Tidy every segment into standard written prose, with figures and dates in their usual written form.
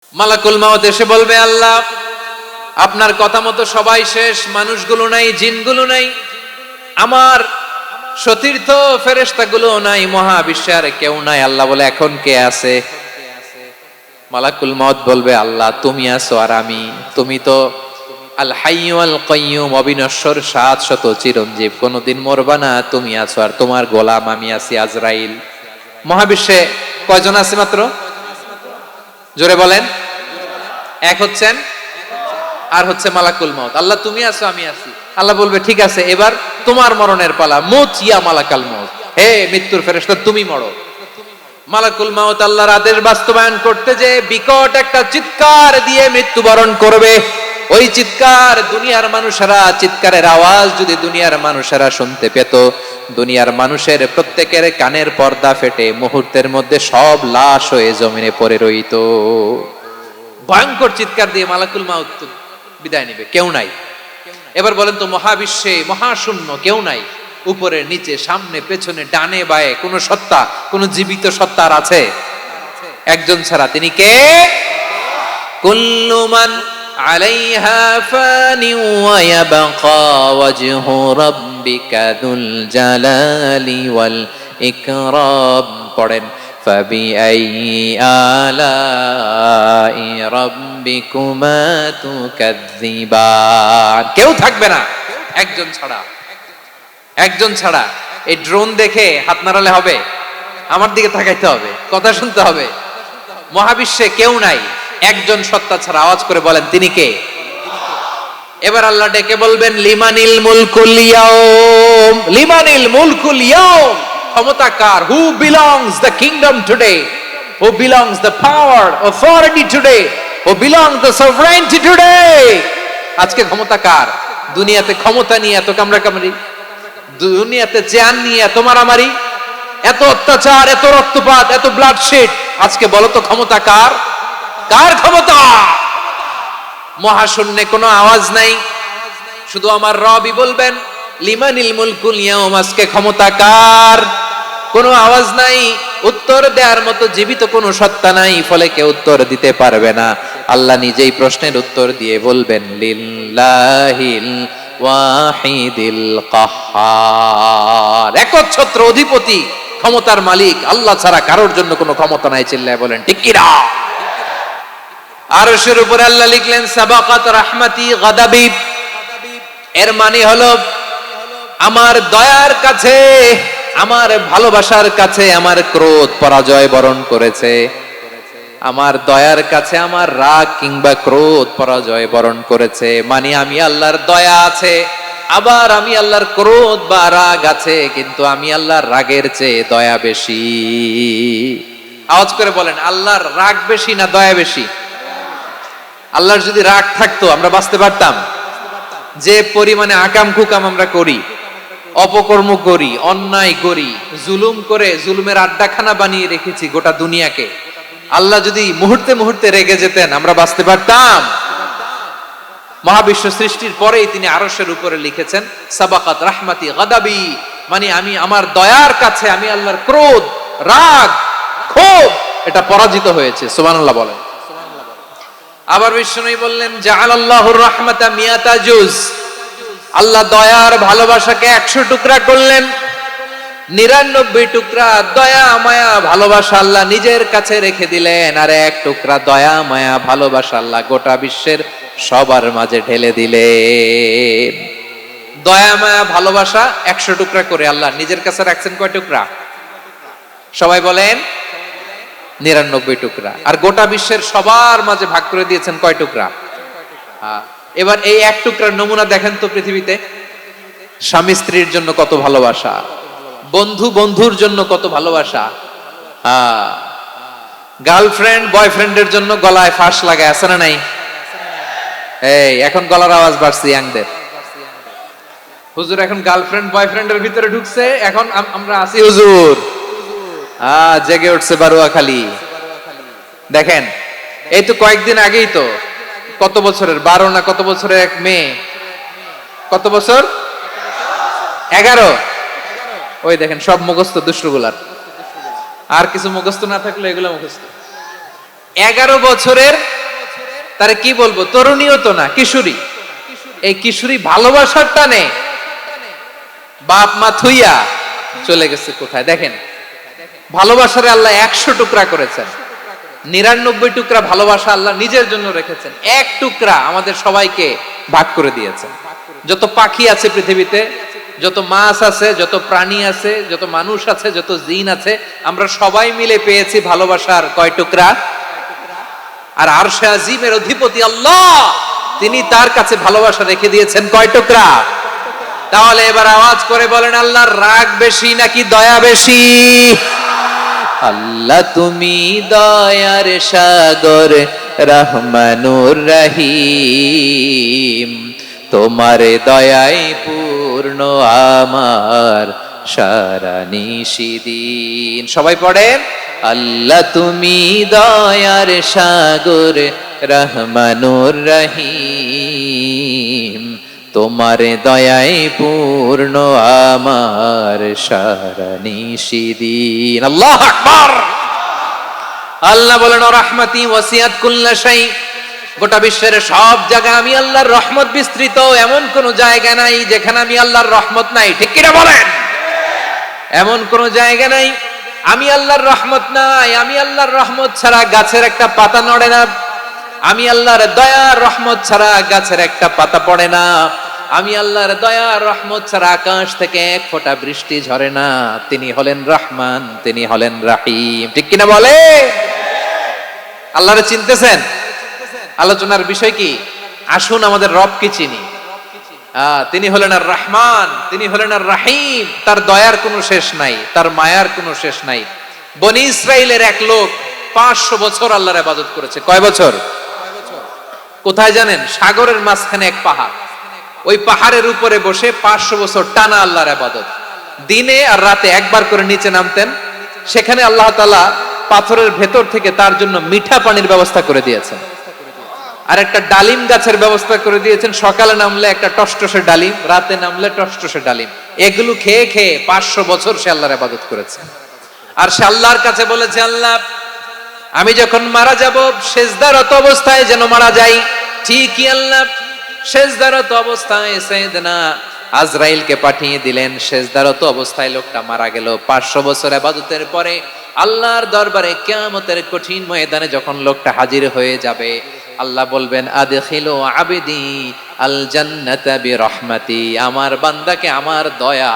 মালাকুল মাউত এসে বলবে, আল্লাহ আপনার কথা মতো সবাই শেষ, মানুষগুলো নাই, জিনগুলো নাই, আমার সতীর্থ ফেরেশতাগুলো নাই, মহাবিশ্বে আর কেউ নাই। আল্লাহ বলে, এখন কে আছে? মালাকুল মাউত বলবে, আল্লাহ তুমি আছো আর আমি। তুমি তো আল হাইয়্যু আল কাইয়্যুম, অবিনশ্বর, শাশ্বত, চিরঞ্জীব, কোনদিন মরবা না, তুমি আছো আর তোমার গোলাম আমি আছি আজরাইল। মহাবিশ্বে কয়জন আছে মাত্র? জোরে বলেন। এক হচ্ছেন আর হচ্ছে মালাকুল মাউত। আল্লাহ তুমি আছো আমি আছি। আল্লাহ বলবে, ঠিক আছে, এবার তোমার মরণের পালা, মুত ইয়া মালাকাল মাউত, হে মৃত্যুর ফেরেশতা তুমি মরো। মালাকুল মাউত আল্লাহর আদেশ বাস্তবায়ন করতে যে বিকট একটা চিৎকার দিয়ে মৃত্যুবরণ করবে। ওই চিৎকার দুনিয়ার মানুষেরা, চিৎকারের আওয়াজ যদি দুনিয়ার মানুষেরা শুনতে পেত, দুনিয়ার মানুষের প্রত্যেকের কানের পর্দা ফেটে মুহূর্তের মধ্যে সব লাশ হয়ে জমিনে পড়ে রইত। ভয়ঙ্কর চিৎকার দিয়ে মালাকুল মাউত বিদায় নেবে, কেউ নাই। এবার বলেন তো, মহাবিশ্বে মহাশূন্য, কেউ নাই, উপরে নিচে সামনে পেছনে ডানে বায়ে কোন সত্তা, কোন জীবিত সত্তা আর আছে? একজন ছাড়া, তিনি কে? কুল্লু মান আলাইহা ফানি ওয়া ইয়াবকা ওয়াজহু রাব্বিকা যুল জালালি ওয়াল ইকরাম। পড়েন, ফাবিআইয়ি আলাই রাব্বিকুমা তুকাযযিবান। কেউ থাকবে না একজন ছাড়া, একজন ছাড়া। এই ড্রোন দেখে হাত নাড়ালে হবে? আমার দিকে তাকাইতে হবে, কথা শুনতে হবে। মহাবিশ্বে কেউ নাই, একজন সত্তা ছাড়া। আওয়াজ করে বলেন, তিনি কে? এবার আল্লাহ ডেকে বলবেন, লিমানিল মুলকুল ইয়াউম, লিমানিল মুলকুল ইয়াউম। ক্ষমতা কার? Who belongs the kingdom today, who belongs the power authority today, who belongs the sovereignty today. আজকে ক্ষমতা কার? দুনিয়াতে ক্ষমতা নিয়ে এত কামড়াকামড়ি, দুনিয়াতে জান নিয়ে এত মারামারি, এত অত্যাচার, এত রক্তপাত, এত ব্লাডশেড। আজকে বলো তো ক্ষমতা কার? কার ক্ষমতা? মহাশূন্যে কোনো আওয়াজ নাই, শুধু আমার রবই বলবেন, লিমানিল মুলকুল ইয়াউম। আজকে ক্ষমতা কার? কোনো আওয়াজ নাই, উত্তর দেওয়ার মতো জীবিত কোনো সত্তা নাই, ফলে কেউ উত্তর দিতে পারবে না। আল্লাহ নিজেই প্রশ্নের উত্তর দিয়ে বলবেন, লিল্লাহিল ওয়াহিদিল কাহ্হার। একচ্ছত্র অধিপতি, ক্ষমতার মালিক আল্লাহ ছাড়া কারোর জন্য কোনো ক্ষমতা নাই। চিল্লায় বলেন ঠিক কিনা? আরশের উপরে আল্লাহ লিখলেন, সাবাকাত রাহমাতি গাদাবি। এর মানে হলো, আমার দয়ার কাছে, আমার ভালোবাসার কাছে আমার ক্রোধ পরাজয় বরণ করেছে। আমার দয়ার কাছে আমার রাগ কিংবা ক্রোধ পরাজয় বরণ করেছে। মানে আমি আল্লাহর দয়া আছে, আবার আমি আল্লাহর ক্রোধ বা রাগ আছে, কিন্তু আমি আল্লাহর রাগের চেয়ে দয়া বেশি। আওয়াজ করে বলেন, আল্লাহর রাগ বেশি না দয়া বেশি? আল্লাহর যদি রাগ থাকতো আমরা বাঁচতে পারতাম? যে পরিমাণে আকাম কুকাম আমরা করি, অপকর্ম করি, অন্যায় করি, জুলুম করে জুলুমের আড্ডাখানা বানিয়ে রেখেছি গোটা দুনিয়াকে, আল্লাহ যদি মুহূর্তে মুহূর্তে রেগে যেতেন আমরা বাঁচতে পারতাম? মহাবিশ্ব সৃষ্টির পরেই তিনি আরশের উপরে লিখেছেন, সাবাকাত রাহমাতি গাদাবি। মানে আমি আমার দয়ার কাছে আমি আল্লাহর ক্রোধ, রাগ, ক্ষোভ এটা পরাজিত হয়েছে। সুবহানাল্লাহ বলেন। আবার বিষ্ণু বললেন, জাআলাল্লাহুর রাহমাতা মিয়াতা জুজ। আল্লাহ দয়ার ভালোবাসাকে 100 টুকরা করলেন। 99 টুকরা দয়া মায়া ভালোবাসা আল্লাহ নিজের কাছে রেখে দিলেন, আর 1 টুকরা দয়া মায়া ভালোবাসা আল্লাহ গোটা বিশ্বের সবার মাঝে ঢেলে দিলেন। দয়া মায়া ভালোবাসা 100 টুকরা করে আল্লাহ নিজের কাছে রাখছেন কয় টুকরা? সবাই বলেন, 99 টুকরা। আর গোটা বিশ্বের সবার মাঝে ভাগ করে দিয়েছেন কয় টুকরা? এবার এই 1 টুকরার নমুনা দেখেন তো পৃথিবীতে। স্বামী স্ত্রীর জন্য কত ভালোবাসা, বন্ধু বন্ধুর জন্য কত ভালোবাসা, গার্লফ্রেন্ড বয়ফ্রেন্ডের জন্য গলায় ফাঁস লাগায়, আছে না নাই? এই এখন গলার আওয়াজ বাড়ছে ইয়াংদের। হুজুর এখন গার্লফ্রেন্ড বয়ফ্রেন্ডের ভিতরে ঢুকছে, এখন আমরা আছি হুজুর। জেগে উঠছে বারুয়াখালী। দেখেন, এই তো কয়েকদিন আগেই তো, কত বছরের 12 না কত বছরের এক মেয়ে, কত বছর? 11। ওই দেখেন সব মুখস্থ দুষ্টগুলার, আর কিছু মুখস্থ না থাকলে এগুলো মুখস্থ। 11 বছরের, তারে কি বলবো, তরুণীও তো না, কিশোরী। এই কিশোরী ভালোবাসার টানে বাপ মা থুইয়া চলে গেছে কোথায়? দেখেন, ভালোবাসারে আল্লাহ 100 টুকরা করেছেন, 99 টুকরা ভালোবাসা আল্লাহ নিজের জন্য রেখেছেন, এক টুকরা আমাদের সবাইকে ভাগ করে দিয়েছেন। যত পাখি আছে পৃথিবীতে, যত মাছ আছে, যত প্রাণী আছে, যত মানুষ আছে, যত জিন আছে, আমরা সবাই মিলে পেয়েছি ভালোবাসার কয় টুকরা? আর আরশে আজিমের অধিপতি আল্লাহ, তিনি তার কাছে ভালোবাসা রেখে দিয়েছেন কয় টুকরা? তাহলে এবার আওয়াজ করে বলেন, আল্লাহর রাগ বেশি নাকি দয়া বেশি? আল্লাহ তুমি দয়ার সাগর, রহমানুর রহিম, তোমার দয়ায় পূর্ণ আমার সারা নিশিদিন। সবাই পড়েন, আল্লাহ তুমি দয়ার সাগর, রহমানুর রহিম, তোমার দয়ায় পূর্ণ আমার সারা নিশিদিন। আল্লাহু আকবার। আল্লাহ বলেন, রাহমাতি ওয়াসিআত কুল্লা শাই, গোটা বিশ্বের সব জায়গা আমি আল্লাহর রহমত বিস্তৃত, এমন কোন জায়গা নাই যেখানে আমি আল্লাহর রহমত নাই। ঠিক কিনা বলেন? এমন কোন জায়গা নাই আমি আল্লাহর রহমত নাই। আমি আল্লাহর রহমত ছাড়া গাছের একটা পাতা নড়ে না, আমি আল্লাহর দয়ার রহমত ছাড়া গাছের একটা পাতা পড়ে না, আমি আল্লাহর দয়ার রহমত ছাড়া আকাশ থেকে এক ফোঁটা বৃষ্টি ঝরে না। তিনি হলেন রহমান, তিনি হলেন রাহিম। ঠিক কিনা বলে? আল্লাহরে চিনতেছেন? আলোচনার বিষয় কি? আসুন আমাদের রবকে চিনি। তিনি হলেন আর রহমান, তিনি হলেন আর রাহিম। তার দয়ার কোনো শেষ নাই, তার মায়ার কোনো শেষ নাই। বনি ইসরাইলের এক লোক 500 বছর আল্লাহর ইবাদত করেছে। কয় বছর? কোথায় জানেন? সাগরের মাঝখানে এক পাহাড়, ওই পাহাড়ের উপরে বসে 500 বছর টানা আল্লাহর ইবাদত। দিনে আর রাতে একবার করে নিচে নামতেন। সেখানে আল্লাহ তাআলা পাথরের ভেতর থেকে তার জন্য মিঠা পানির ব্যবস্থা করে দিয়েছেন, আর একটা ডালিম গাছের ব্যবস্থা করে দিয়েছেন। সকালে নামলে একটা টসটসে ডালিম, রাতে নামলে টসটসে ডালিম। এগুলো খেয়ে খেয়ে 500 বছর সে আল্লাহর ইবাদত করেছে। আর সে আল্লাহর কাছে বলেছে, আল্লাহ আমি যখন মারা যাব সেজদারত অবস্থায় যেন মারা যাই। ঠিকই আল্লাহ সেজদারত অবস্থায় সাইয়েদনা আজরাইলকে পাঠিয়ে দিলেন। সেজদারত অবস্থায় লোকটা মারা গেল। 500 বছর ইবাদতের পরে আল্লাহর দরবারে কিয়ামতের কঠিন ময়দানে যখন লোকটা হাজির হয়ে যাবে, আল্লাহ বলবেন, আদখিলু আবদি আল জান্নাতা বিরহমাতি, আমার বান্দাকে আমার দয়া,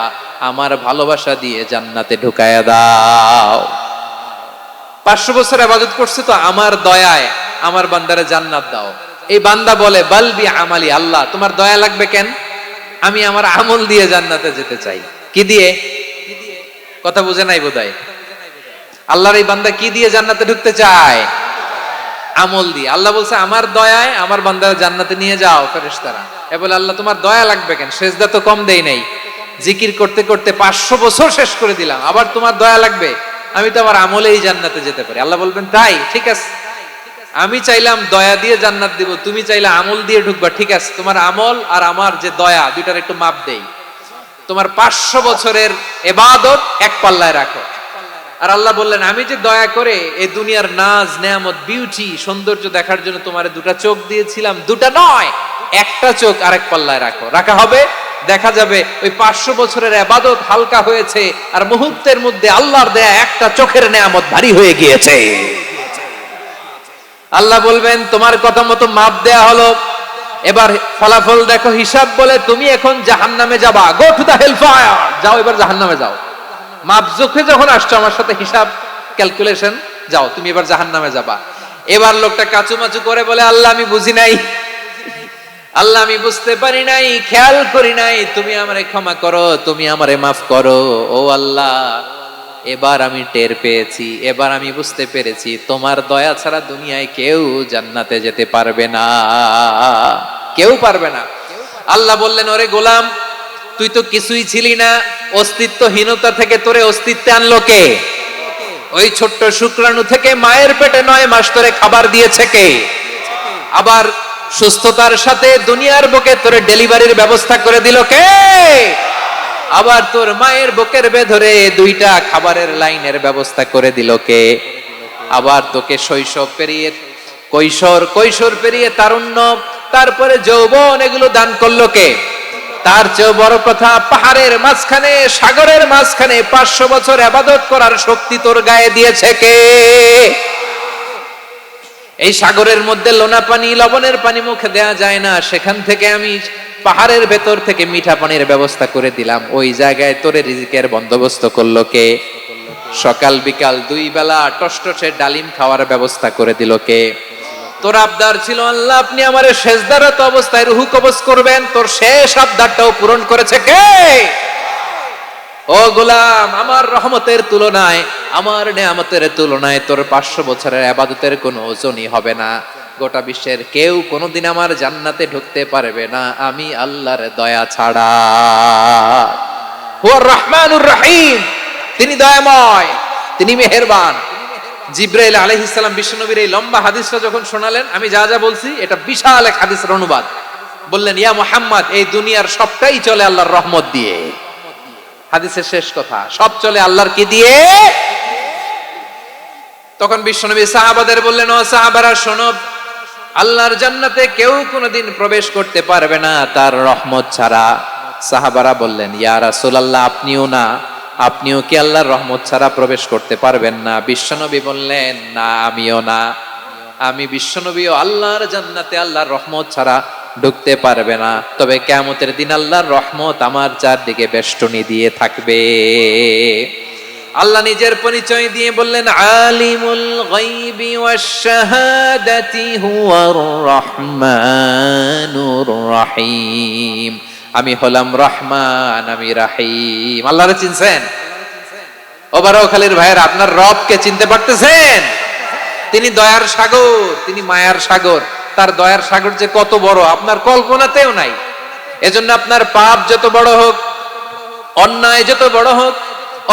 আমার ভালোবাসা দিয়ে জান্নাতে ঢুকায়া দাও। 500 বছর ইবাদত করছে তো আমার দয়ায় আমার বান্দারে জান্নাত দাও। এই বান্দা বলে, বালবি আমালি, আল্লাহ তোমার দয়া লাগবে কেন? আমি আমার আমল দিয়ে জান্নাতে যেতে চাই। কি দিয়ে? কথা বুঝে নাই বোধহয়। আল্লাহর এই বান্দা কি দিয়ে জান্নাতে ঢুকতে চায়? আমল দিয়ে। আল্লাহ বলছে, আমার দয়ায় আমার বান্দারা জান্নাতে নিয়ে যাও ফেরেশতারা। এ বলে, আল্লাহ তোমার দয়া লাগবে কেন? সেজদা তো কম দেই নাই, জিকির করতে করতে 500 বছর শেষ করে দিলাম, আবার তোমার দয়া লাগবে? আমি তো আমার আমলেই জান্নাতে যেতে পারি। আল্লাহ বলবেন, তাই ঠিক আছে, আমি চাইলাম দয়া দিয়ে জান্নাত দিব, তুমি চাইলে আমল দিয়ে ঢুকবা। ঠিক আছে, তোমার আমল আর আমার যে দয়া, দুইটার একটু মাপ দেই। তোমার 500 বছরের ইবাদত এক পাল্লায় রাখো। আর আল্লাহ বললেন, আমি যে দয়া করে এই দুনিয়ার নাজ নেয়ামত বিউটি সৌন্দর্য দেখার জন্য তোমারে 2টা চোখ দিয়েছিলাম, 2টা নয়, একটা চোখ আরেক পাল্লায় রাখো। রাখা হবে, দেখা যাবে ওই 500 বছরের ইবাদত হালকা হয়েছে, আর মুহূর্তের মধ্যে আল্লাহর দেয়া একটা চোখের নেয়ামত ভারী হয়ে গিয়েছে। আল্লাহ বলবেন, তোমার কথা মতো মাপ দেয়া হলো, এবার ফলাফল দেখো, হিসাব বলে তুমি এখন জাহান্নামে যাবা। Go to the hell fire, যাও এবার জাহান্নামে যাও। মাপ জোখে যখন আসছো আমার সাথে হিসাব ক্যালকুলেশন, যাও তুমি এবার জাহান্নামে যাবা। এবার লোকটা কাচুমাচু করে বলে, আল্লাহ আমি বুঝি নাই, আল্লাহ আমি বুঝতে পারি নাই, খেয়াল করি নাই, তুমি আমারে ক্ষমা করো, তুমি আমারে মাফ করো। ও আল্লাহ, এবার আমি টের পেয়েছি, এবার আমি বুঝতে পেরেছি, তোমার দয়া ছাড়া দুনিয়ায় কেউ জান্নাতে যেতে পারবে না, কেউ পারবে না। আল্লাহ বললেন, ওরে গোলাম, তুই তো কিছুই ছিলি না, অস্তিত্বহীনতা থেকে তোরে অস্তিত্বে আনলো কে? ওই ছোট্ট শুক্রাণু থেকে মায়ের পেটে 9 মাস ধরে খাবার দিয়েছে কে? আবার সুস্থতার সাথে দুনিয়ার বুকে তোরে ডেলিভারির ব্যবস্থা করে দিল কে? আবার তোর মায়ের বুকের ভেতরে 2টা খাবারের লাইনের ব্যবস্থা করে দিল কে? আবার তোকে শৈশব পেরিয়ে কৈশোর, কৈশোর পেরিয়ে তারুণ্য, তারপরে যৌবন, এগুলো দান করলো কে? তার চেয়েও বড় কথা, পাহাড়ের মাঝখানে, সাগরের মাঝখানে 500 বছর ইবাদত করার শক্তি তোর গায়ে দিয়েছে কে? এই সাগরের মধ্যে লোনা পানি, লবণের পানি মুখে দেয়া যায় না, সেখান থেকে আমি পাহাড়ের ভেতর থেকে মিঠা পানির ব্যবস্থা করে দিলাম। ওই জায়গায় তোরে রিজিকের বন্দোবস্ত করলো কে? সকাল বিকাল 2 বেলা টসটসে ডালিম খাওয়ার ব্যবস্থা করে দিল কে? তোর আবদার ছিল আল্লাহ আপনি আমারে সেজদারত অবস্থায় রুহু কবজ করবেন, তোর শেষ আবদারটাও পূরণ করেছে কে? ও গোলাম, আমার রহমতের তুলনায়, আমার নেয়ামতের তুলনায় তোর 500 বছরের ইবাদতের কোনো ওজনই হবে না। গোটা বিশ্বের কেউ কোনোদিন আমার জান্নাতে ঢুকতে পারবে না আমি আল্লাহর দয়া ছাড়া। হুয়ার রহমানুর রহিম, তিনি দয়াময়, তিনি মেহেরবান। জিব্রাইল আলাইহিস সালাম বিশ্বনবীর এই লম্বা হাদিসটা যখন শোনালেন, আমি যা যা বলছি এটা বিশাল এক হাদিসের অনুবাদ। বললেন, ইয়া মুহাম্মদ, এই দুনিয়ার সবটাই চলে আল্লাহর রহমত দিয়ে। হাদিসের শেষ কথা, সব চলে আল্লাহর কি দিয়ে? তখন বিশ্বনবী সাহাবাদের বললেন, ও সাহাবারা শোনো, আল্লাহর জান্নাতে কেউ কোনোদিন প্রবেশ করতে পারবে না তার রহমত ছাড়া। সাহাবারা বললেন, ইয়া রাসূলুল্লাহ, আপনিও না? আপনিও কি আল্লাহর রহমত ছাড়া প্রবেশ করতে পারবেন না? বিশ্বনবী বললেন, না, আমিও না। আমি বিশ্বনবীও আল্লাহর জান্নাতে আল্লাহর রহমত ছাড়া ঢুকতে পারবে না, তবে কিয়ামতের দিন আল্লাহর রহমত আমার চারদিকে বেষ্টনী দিয়ে থাকবে। আল্লাহ নিজের পরিচয় দিয়ে বললেন, আলিমুল গায়বি ওয়াশ শাহাদাতি হুয়ার রহমানুর রহিম। আমি হলাম রহমান, আমি রাহিম। আল্লাহরে চিনছেন? ও বারোখালীর ভাইয়ের, আপনার রবকে চিনতে পারতেছেন? তিনি দয়ার সাগর, তিনি মায়ার সাগর। তার দয়ার সাগর যে কত বড় আপনার কল্পনাতেও নাই। এজন্য আপনার পাপ যত বড় হোক, অন্যায় যত বড় হোক,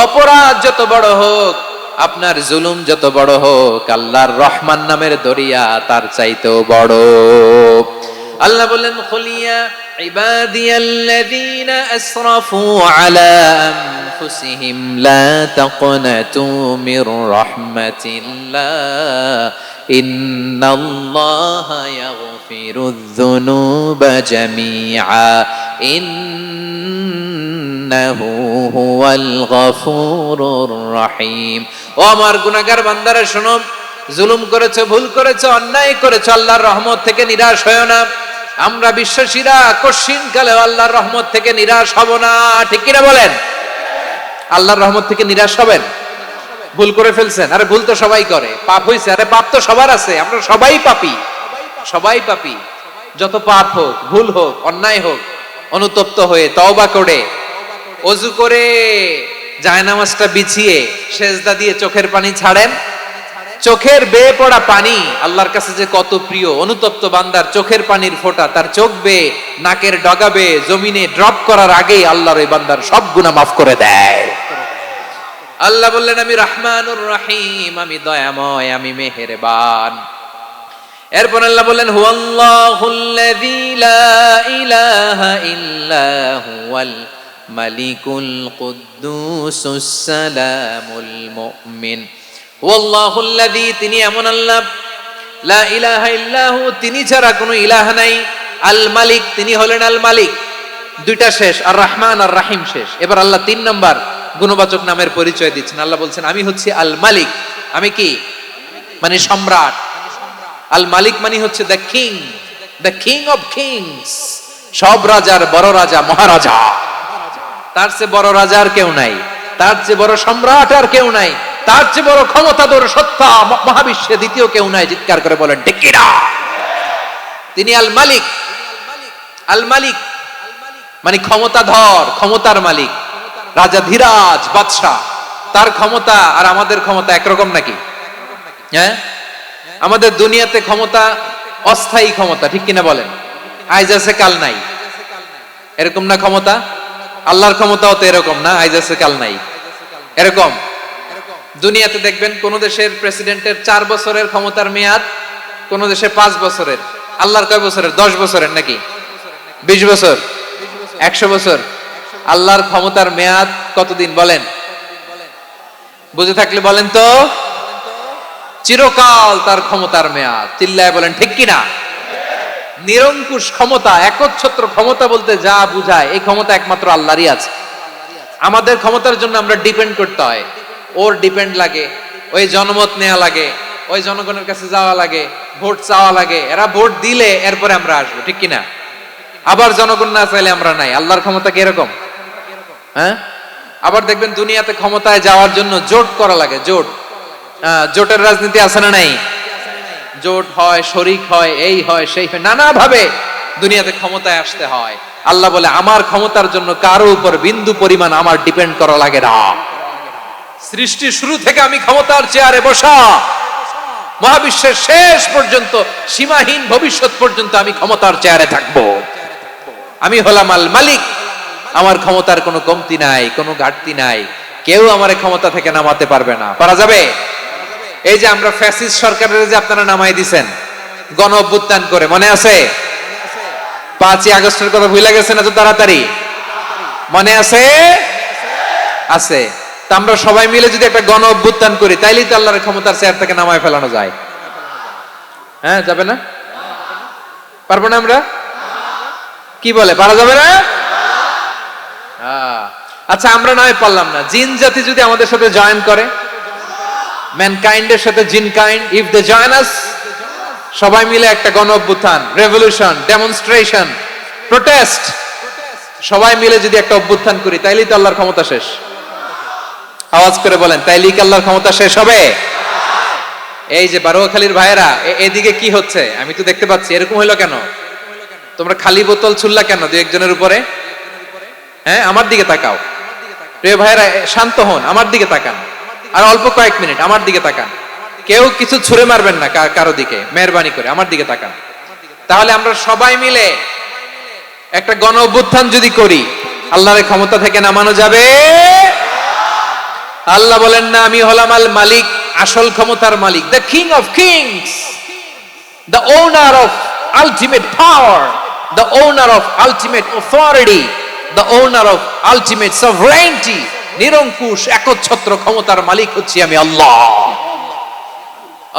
অপরাধ যত বড় হোক, আপনার জুলুম যত বড় হোক, আল্লাহর রহমান নামের দরিয়া তার চাইতেও বড়। আল্লাহ বললেন, খুলিয়া ইবাদিয়াল্লাযীনা আসরাফু আলা আনফুসিহিম লা তাকনাতু মির রাহমাতিল্লাহ ইন্নাল্লাহা ইয়াগফিরুয যুনুবা জামিআ ইন্নাহু হুয়াল গফুরুর রহিম। ও আমার গুনাহগার বান্দারা শোনো, জুলুম করেছো, ভুল করেছো, অন্যায় করেছো, আল্লাহর রহমত থেকে নিরাশ হয়ো না। আমরা বিশ্বাসীরা কঠিন কালে আল্লাহর রহমত থেকে নিরাশ হব না, ঠিক কিনা বলেন? আল্লাহর রহমত থেকে নিরাশ হবেন? ভুল করে ফেলছেন, আরে ভুল তো সবাই করে, পাপ হইছে, আরে পাপ তো সবার আছে, আমরা সবাই পাপী, সবাই পাপী। যত পাপ হোক, ভুল হোক, অন্যায় হোক, অনুতপ্ত হয়ে তওবা করে, ওযু করে, জায়নামাজটা বিছিয়ে সেজদা দিয়ে চোখের পানি ছাড়েন। চোখের বেয়ে পড়া পানি আল্লাহর কাছে যে কত প্রিয়। অনুতপ্ত বান্দার চোখের পানির ফোঁটা তার চোখ বেয়ে, নাকের ডগা বেয়ে জমিনে ড্রপ করার আগেই আল্লাহর ওই বান্দার সব গুনাহ মাফ করে দেয়। আল্লাহ বললেন, আমি রহমানুর রহিম, আমি দয়াময়, আমি মেহেরবান। এরপর আল্লাহ বললেন, হুয়াল্লাহুল্লাযী লা ইলাহা ইল্লা হুয়াল মালিকুল কুদ্দুসুস সালামুল মুমিন। হুয়াল্লাহুল্লাযী, তিনি এমন আল্লাহ, লা ইলাহা ইল্লাহু, তিনি ছাড়া কোনো ইলাহ নাই। আল মালিক, তিনি হলেন আল মালিক। দুইটা শেষ, আর রহমান আর রাহিম শেষ। এবার আল্লাহ 3 নাম্বার গুণবাচক নামের পরিচয় দিচ্ছেন। আল্লাহ বলছেন, আমি হচ্ছি আল মালিক। আমি কি? মানে সম্রাট। আল মালিক মানে হচ্ছে the king, the king of kings. সব রাজার বড় রাজা, মহারাজা। তার চেয়ে বড় রাজা আর কেউ নাই, তার চেয়ে বড় সম্রাট আর কেউ নাই, তার চেয়ে বড় ক্ষমতাধর সত্তা মহাবিশ্বে দ্বিতীয় কেউ নাই। চিৎকার করে বলেন, ঠিক কিনা? তিনি আল মালিক। আল মালিক মানে ক্ষমতাধর, ক্ষমতার মালিক, রাজা ধীরাজ বাদশাহ। তার ক্ষমতা আর আমাদের ক্ষমতা একরকম নাকি? হ্যাঁ, আমাদের দুনিয়াতে ক্ষমতা অস্থায়ী ক্ষমতা, ঠিক কিনা বলেন? আইজ আছে কাল নাই, এরকম না ক্ষমতা? আল্লাহর ক্ষমতাও তো এরকম না, আইজ আছে কাল নাই এরকম। দুনিয়াতে দেখবেন কোন দেশের প্রেসিডেন্টের 4 বছরের ক্ষমতার মেয়াদ, কোন দেশে 5 বছরের। আল্লাহর কয় বছরের? 10 বছরের নাকি 20 বছর, 100 বছর। আল্লাহর ক্ষমতার মেয়াদ কতদিন বলেন? বুঝে থাকলে বলেন তো। চিরকাল তার ক্ষমতার মেয়াদ। চিল্লায় বলেন ঠিক কিনা? নিরঙ্কুশ ক্ষমতা, একচ্ছত্র ক্ষমতা বলতে যা বুঝায়, এই ক্ষমতা একমাত্র আল্লাহরই আছে। আমাদের ক্ষমতার জন্য আমরা ডিপেন্ড করতে হয়, ওর ডিপেন্ড লাগে, ওই জনমত নেওয়া লাগে, ওই জনগণের কাছে যাওয়া লাগে, ভোট চাওয়া লাগে, এরা ভোট দিলে এরপরে আমরা আসবো, ঠিক কিনা? আবার জনগণ না চাইলে আমরা নাই। আল্লাহর ক্ষমতা কি এরকম? হ্যাঁ, আবার দেখবেন দুনিয়াতে ক্ষমতায় যাওয়ার জন্য জোট করা লাগে, জোট। জোটের রাজনীতি আছে না নাই? জোট হয়, শরিক হয়, এই হয়, সেই হয়, নানা ভাবে দুনিয়াতে ক্ষমতায় আসতে হয়। আল্লাহ বলে আমার ক্ষমতার জন্য কারো উপর বিন্দু পরিমাণ আমার ডিপেন্ড করা লাগে না। সৃষ্টি শুরু থেকে আমি ক্ষমতার চেয়ারে বসা, মহাবিশ্বের শেষ পর্যন্ত, সীমাহীন ভবিষ্যৎ পর্যন্ত আমি ক্ষমতার চেয়ারে থাকবো। আমি হলাম আল মালিক। আমার ক্ষমতার কোনো কমতি নাই, কোনো ঘাটতি নাই। কেউ আমার ক্ষমতা থেকে নামাতে পারবে না। পারা যাবে? এই যে আমরা ফ্যাসিস্ট সরকারের যে আপনারা নামাই দিছেন গণ অভ্যুত্থান করে, মনে আছে? 5ই আগস্টের কথা ভুলে গেছেন এত তাড়াতাড়ি? মনে আছে? আছে। তা আমরা সবাই মিলে যদি একটা গণ অভ্যুত্থান করি, তাইলেই তো আল্লাহর ক্ষমতার চেয়ার থেকে নামায় ফেলানো যায়। হ্যাঁ, যাবে না? পারবো না আমরা? কি বলে, পারা যাবে না? আচ্ছা, আমরা নয় পারলাম না, জিন জাতি যদি আমাদের সাথে জয়েন করে, ম্যানকাইন্ডের সাথে জিনকাইন্ড, ইফ দে জয়েন আস, সবাই মিলে একটা গণ অভ্যুত্থান, রেভলিউশন, ডেমনস্ট্রেশন, প্রোটেস্ট, সবাই মিলে যদি একটা অভ্যুত্থান করি, তাইলেই তো আল্লাহর ক্ষমতা শেষ। আওয়াজ করে বলেন, তাইলেই কি আল্লাহর ক্ষমতা শেষ হবে? এই যে বারোয়াখালীর ভাইয়েরা, এদিকে কি হচ্ছে আমি তো দেখতে পাচ্ছি, এরকম হইলো কেন? তোমরা খালি বোতল ছুড়লা কেন দুই একজনের উপরে? হ্যাঁ, আমার দিকে তাকাও। প্রিয় ভাইয়েরা, শান্ত হন, আমার দিকে তাকান, আর অল্প কয়েক মিনিট আমার দিকে তাকান। কেউ কিছু ছুঁড়ে মারবেন না কারো দিকে, মেহরবানি করে আমার দিকে তাকান। তাহলে আমরা সবাই মিলে একটা গণ অভ্যুত্থান যদি করি, আল্লাহর ক্ষমতা থেকে নামানো যাবে? আল্লাহ বলেন না, আমি হলাম আল মালিক, আসল ক্ষমতার মালিক, the king of kings, the owner of ultimate power, the owner of ultimate authority, the owner of ultimate sovereignty. নিরঙ্কুশ একচ্ছত্র ক্ষমতার মালিক হচ্ছি আমি আল্লাহ।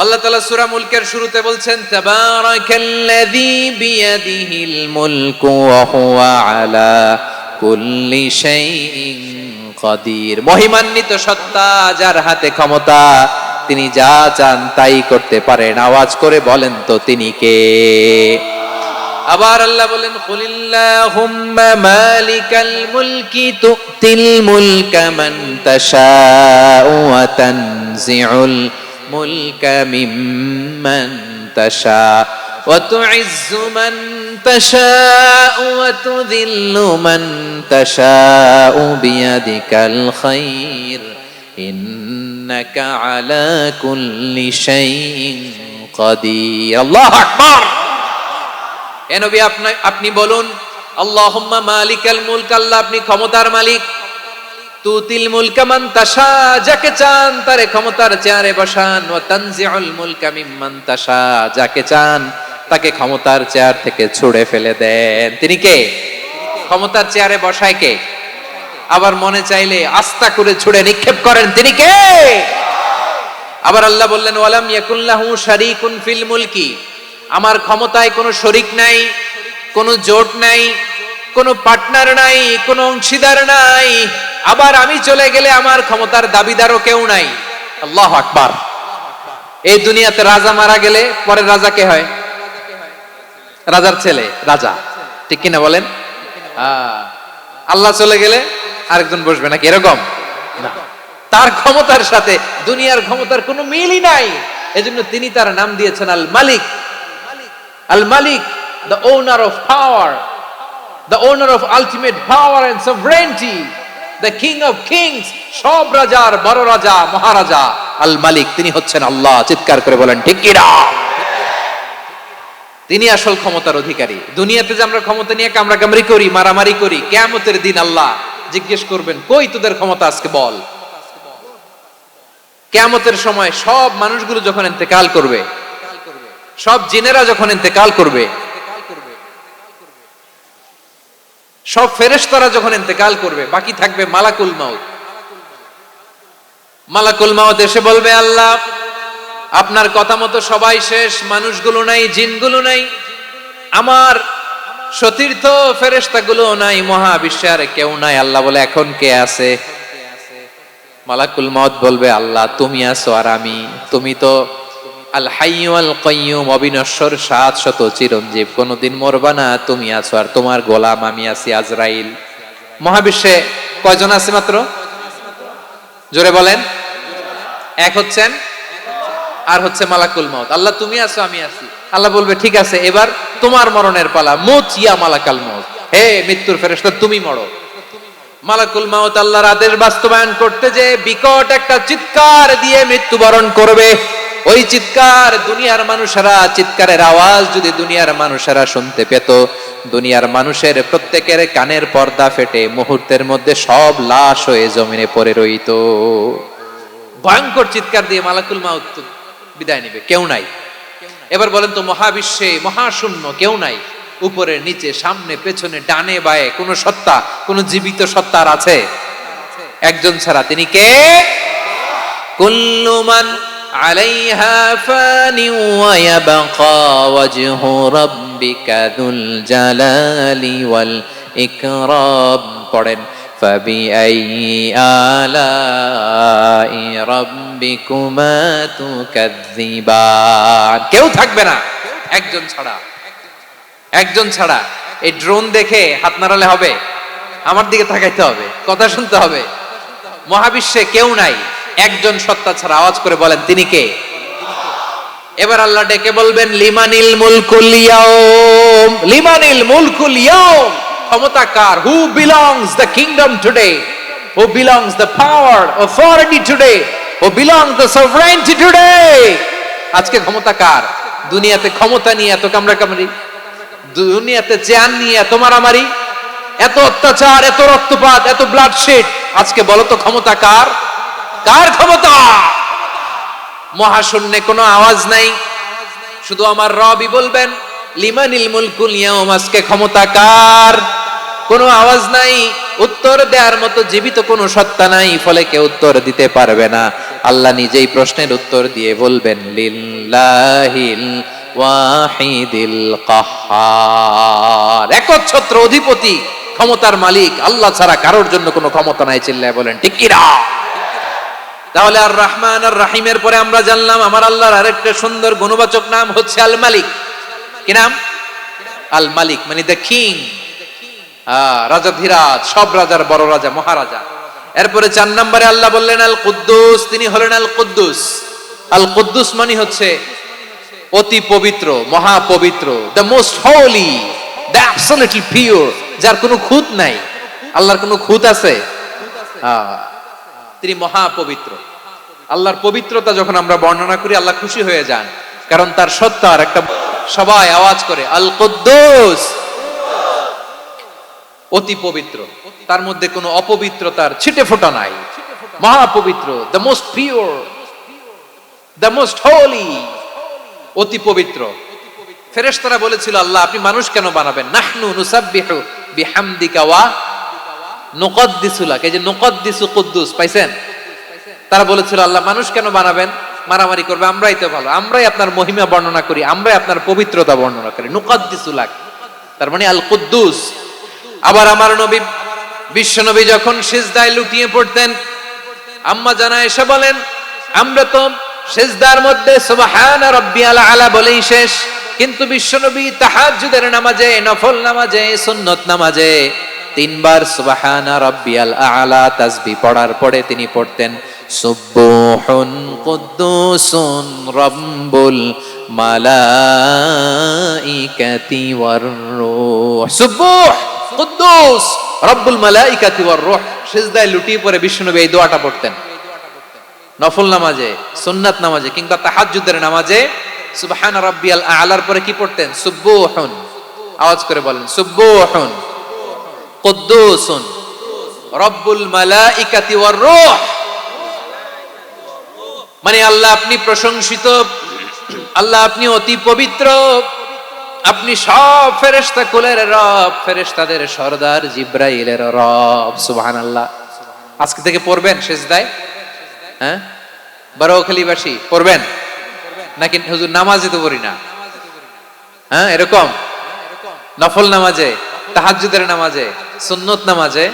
আল্লাহ তাআলা সূরা মুলকের শুরুতে বলছেন, তাবারাকাল্লাযী বিয়াদিহিল মুলকু ওয়া হুয়া আলা কুল্লি শাইইন কাদির। মহিমান্বিত সত্তা, যার হাতে ক্ষমতা, তিনি যা চান তাই করতে পারেন। আওয়াজ করে বলেন তো তিনি কে? আবার আল্লাহ বলেন, কুলিল্লাহুম্মা মালিকাল মুলকি তুতিল মুলকা মান তাশাউ ওয়া তানজিউল মুলকা মিম্মান তাশা ওয়া তুইজ্জু মান তাশাউ ওয়া তুযিল্লু মান তাশাউ বিয়াদিকাল খায়র ইন্নাকা আলা কুল্লি শাইইন কাদির। আল্লাহু আকবার। এ নবী, আপনি বলুন, আল্লাহুম্মা মালিকাল মুলক, আল্লাহ আপনি ক্ষমতার মালিক, তুতিল মুলকা মান তাশা, যাকে চান তারে ক্ষমতার চেয়ারে বসান, ওয়া তানজিউল মুলকা মিম্মান তাশা, যাকে চান তাকে ক্ষমতার চেয়ার থেকে ছুঁড়ে ফেলে দেন। তিনি কে? ক্ষমতার চেয়ারে বসায় কে? আবার মনে চাইলে আস্তা করে ছুঁড়ে নিক্ষেপ করেন, তিনি কে? আবার আল্লাহ বললেন, ওয়ালাম ইয়াকুল্লাহু শারীকুন ফিল মুলকি, আমার ক্ষমতায় কোনো শরিক নাই, কোনো জোট নাই, কোনো পার্টনার নাই, কোনো অংশীদার নাই। আবার আমি চলে গেলে আমার ক্ষমতার দাবিদারও কেউ নাই। আল্লাহু আকবার। এই দুনিয়াতে রাজা মারা গেলে পরের রাজা কে হয়? রাজার ছেলে রাজা, ঠিক কিনা বলেন? আল্লাহ চলে গেলে আরেকজন বসবে নাকি? এরকম না। তার ক্ষমতার সাথে দুনিয়ার ক্ষমতার কোনো মিলই নাই। এজন্য তিনি তার নাম দিয়েছেন আল মালিক। আল মালিক, the owner of power, the owner of ultimate power and sovereignty, the king of kings, সব রাজার বড় রাজা, মহারাজা আল মালিক, তিনি হচ্ছেন আল্লাহ। চিৎকার করে বলেন ঠিক কিনা? তিনি আসল ক্ষমতার অধিকারী। দুনিয়াতে যে আমরা ক্ষমতা নিয়ে কামড়াকামড়ি করি, মারামারি করি, কিয়ামতের দিন আল্লাহ জিজ্ঞেস করবেন, কই তোদের ক্ষমতা, আজকে বল। কিয়ামতের সময় সব মানুষগুলো যখন ইন্তেকাল করবে, সব জিনেরা যখন ইন্তেকাল করবে, সব ফেরেশতারা যখন ইন্তেকাল করবে, বাকি থাকবে মালাকুল মাউত। মালাকুল মাউত এসে বলবে, আল্লাহ আপনার কথা মতো সবাই শেষ, মানুষগুলো নাই, জিনগুলো নাই, আমার সতীর্থ ফেরেশতাগুলো নাই, মহাবিশ্বে আর কেউ নাই। আল্লাহ বলে এখন কে আছে? মালাকুল মউত বলবে আল্লাহ তুমি আছো আর আমি। তুমি তো আল হাইয়্যু আল কাইয়্যুম, অবিনশ্বর, শাশ্বত, চিরঞ্জীব, কোনদিন মরবা না, তুমি আছো আর তোমার গোলাম আমি আছি আজরাইল। মহাবিশ্বে কয়জন আছে মাত্র? জোরে বলেন। এক হচ্ছেন আর হচ্ছে মালাকুল মউত। আল্লাহ তুমি আছো আমি আছি। আল্লাহ বলবে ঠিক আছে, এবার তোমার মরণের পালা, মুত ইয়া মালাকাল মউত, হে মৃত্যুর ফেরেশতা তুমি মরো। মালাকুল মউত আল্লাহর আদেশ বাস্তবায়ন করতে যে বিকট একটা চিৎকার দিয়ে মৃত্যুবরণ করবে। ওই চিৎকার দুনিয়ার মানুষেরা, চিৎকারের আওয়াজ যদি দুনিয়ার মানুষেরা শুনতে পেত, দুনিয়ার মানুষের প্রত্যেকের কানের পর্দা ফেটে মুহূর্তের মধ্যে সব লাশ হয়ে জমিনে পড়ে রইত। ভয়ঙ্কর চিৎকার দিয়ে মালাকুল মউত বিদায় নেবে, কেউ নাই। এবার বলেন তো মহাবিশ্বে মহাশূন্য, কেউ নাই, উপরে নিচে সামনে পেছনে ডানে বায়ে কোন সত্তা, কোন জীবিত সত্তার আছে? একজন ছাড়া, তিনি কে? কুল্লু মান আলাইহা ফানি ওয়া ইয়াবকা ওয়াজহু রাব্বিকা যুল জালালি ওয়াল ইকরাম। পড়েন ফাবিআইয়ি আলাই রাব্বিকুমা তুকাযযিবান। কেউ থাকবে না একজন ছাড়া, একজন ছাড়া। এই ড্রোন দেখে হাত নাড়ালে হবে? আমার দিকে তাকাইতে হবে, কথা শুনতে হবে। মহাবিশ্বে কেউ নাই একজন সত্তা ছাড়া। আওয়াজ করে বলেন তিনি কে? এবার আল্লাহ ডেকে বলবেন লিমানিল মুলকুল ইয়াউম, লিমানিল মুলকুল ইয়াউম, ক্ষমতা কার? Who belongs the kingdom today, who belongs the power authority today, who belongs the sovereignty today. আজকে ক্ষমতা কার? দুনিয়াতে ক্ষমতা নিয়ে এত কামড়াকামড়ি, দুনিয়াতে জান নিয়ে এত মারামারি, এত অত্যাচার, এত রক্তপাত, এত ব্লাডশেড, আজকে বলো তো ক্ষমতা কার? কার ক্ষমতা? মহাশূন্যে কোনো আওয়াজ নাই, শুধু আমার রবই বলবেন লিমানিল মুলকুল ইয়াউম, আজকে ক্ষমতা কার? কোনো আওয়াজ নাই, উত্তর দেওয়ার মতো জীবিত কোনো সত্তা নাই, ফলে কেউ উত্তর দিতে পারবে না। আল্লাহ নিজেই প্রশ্নের উত্তর দিয়ে বলবেন লিল্লাহিল ওয়াহিদিল কাহ্হার, একচ্ছত্র অধিপতি, ক্ষমতার মালিক আল্লাহ ছাড়া কারোর জন্য কোনো ক্ষমতা নাই। চিল্লায় বলেন ঠিক কি না? তাহলে আর রহমান আর রাহিমের পরে আমরা জানলাম আমার আল্লাহর আরেকটা সুন্দর গুণবাচক নাম হচ্ছে আল মালিক। কি নাম? আল মালিক, মানে দ্য কিং, রাজাধিরাজ, সব রাজার বড় রাজা, মহারাজা। এরপরে 4 নম্বরে আল্লাহ বললেন আল কুদ্দুস, তিনি হলেন আল কুদ্দুস। আল কুদ্দুস মানে হচ্ছে অতি পবিত্র, মহা পবিত্র, the most Holi, the absolutely pure, যার কোনো খুঁত নাই। আল্লাহর কোনো খুঁত আছে? তিনি মহা পবিত্র। আল্লাহর পবিত্রতা যখন আমরা বর্ণনা করি আল্লাহ খুশি হয়ে যান, কারণ তার সত্তার একটা, সবাই আওয়াজ করে আল কুদ্দুস, অতি পবিত্র, তার মধ্যে কোনো অপবিত্রতার ছিটে ফোঁটা নাই, মহা পবিত্র, the most pure, the most Holi, অতি পবিত্র। ফেরেশতারা বলেছিল আল্লাহ আপনি মানুষ কেন বানাবেন? নাহনু নুসাব্বিহু বিহামদিকা ওয়া নুকদ্দিসু লাক। এই যে নুকদ্দিসু কুদ্দুস পাইছেন? তারা বলেছিল আল্লাহ মানুষ কেন বানাবেন, মারামারি করবে, আমরাই তো ভালো, আমরাই আপনার মহিমা বর্ণনা করি, আমরাই আপনার পবিত্রতা বর্ণনা করি। নুকদ্দিসু লাক তার মানে আল কুদ্দুস। আবার আমার নবী, বিশ্ব নবী যখন সিজদায় লুটিয়ে পড়তেন, আম্মা জানা এসে বলেন আমরা তো সিজদার মধ্যে সুবহানা রাব্বিয়াল আলা বলেই শেষ, কিন্তু বিশ্বনবী তাহাজ্জুদের নামাজে, নফল নামাজে, সুন্নত নামাজে 3 বার সুবহানা রাব্বিয়াল আলা তাসবিহ পড়ার পরে তিনি পড়তেন সুবহুন কুদ্দুসুন রাব্বুল মালাইকাতি ওয়ার রূহ। সুবহ কুদ্দুস রব্বুল মালাইকাতি ওয়ার রূহ। সিজদায় লুটিয়ে পড়ে বিশ্বনবী এই দোয়াটা পড়তেন। নফল নামাজে, সুন্নাত নামাজে কিংবা তাহাজ্জুদের নামাজে সুবহান রাব্বিয়াল আলার পরে কি পড়তেন? সুবহুন। আওয়াজ করে বলেন সুবহুন কুদ্দুসুন রব্বুল মালাইকাতি ওয়ার রূহ। মানে আল্লাহ আপনি প্রশংসিত, আল্লাহ আপনি অতি পবিত্র, আপনি সব ফেরেশতা কুলের রব, ফেরেশতাদের সরদার জিব্রাইলের রব। সুবহানাল্লাহ। আজকে থেকে পড়বেন সিজদায়, হ্যাঁ বারোখালীবাসী পড়বেন নাকি হুজুর নামাজে তো পড়ি না, হ্যাঁ এরকম? নফল নামাজে, তাহাজ্জুদের নামাজে, সুন্নত নামাজে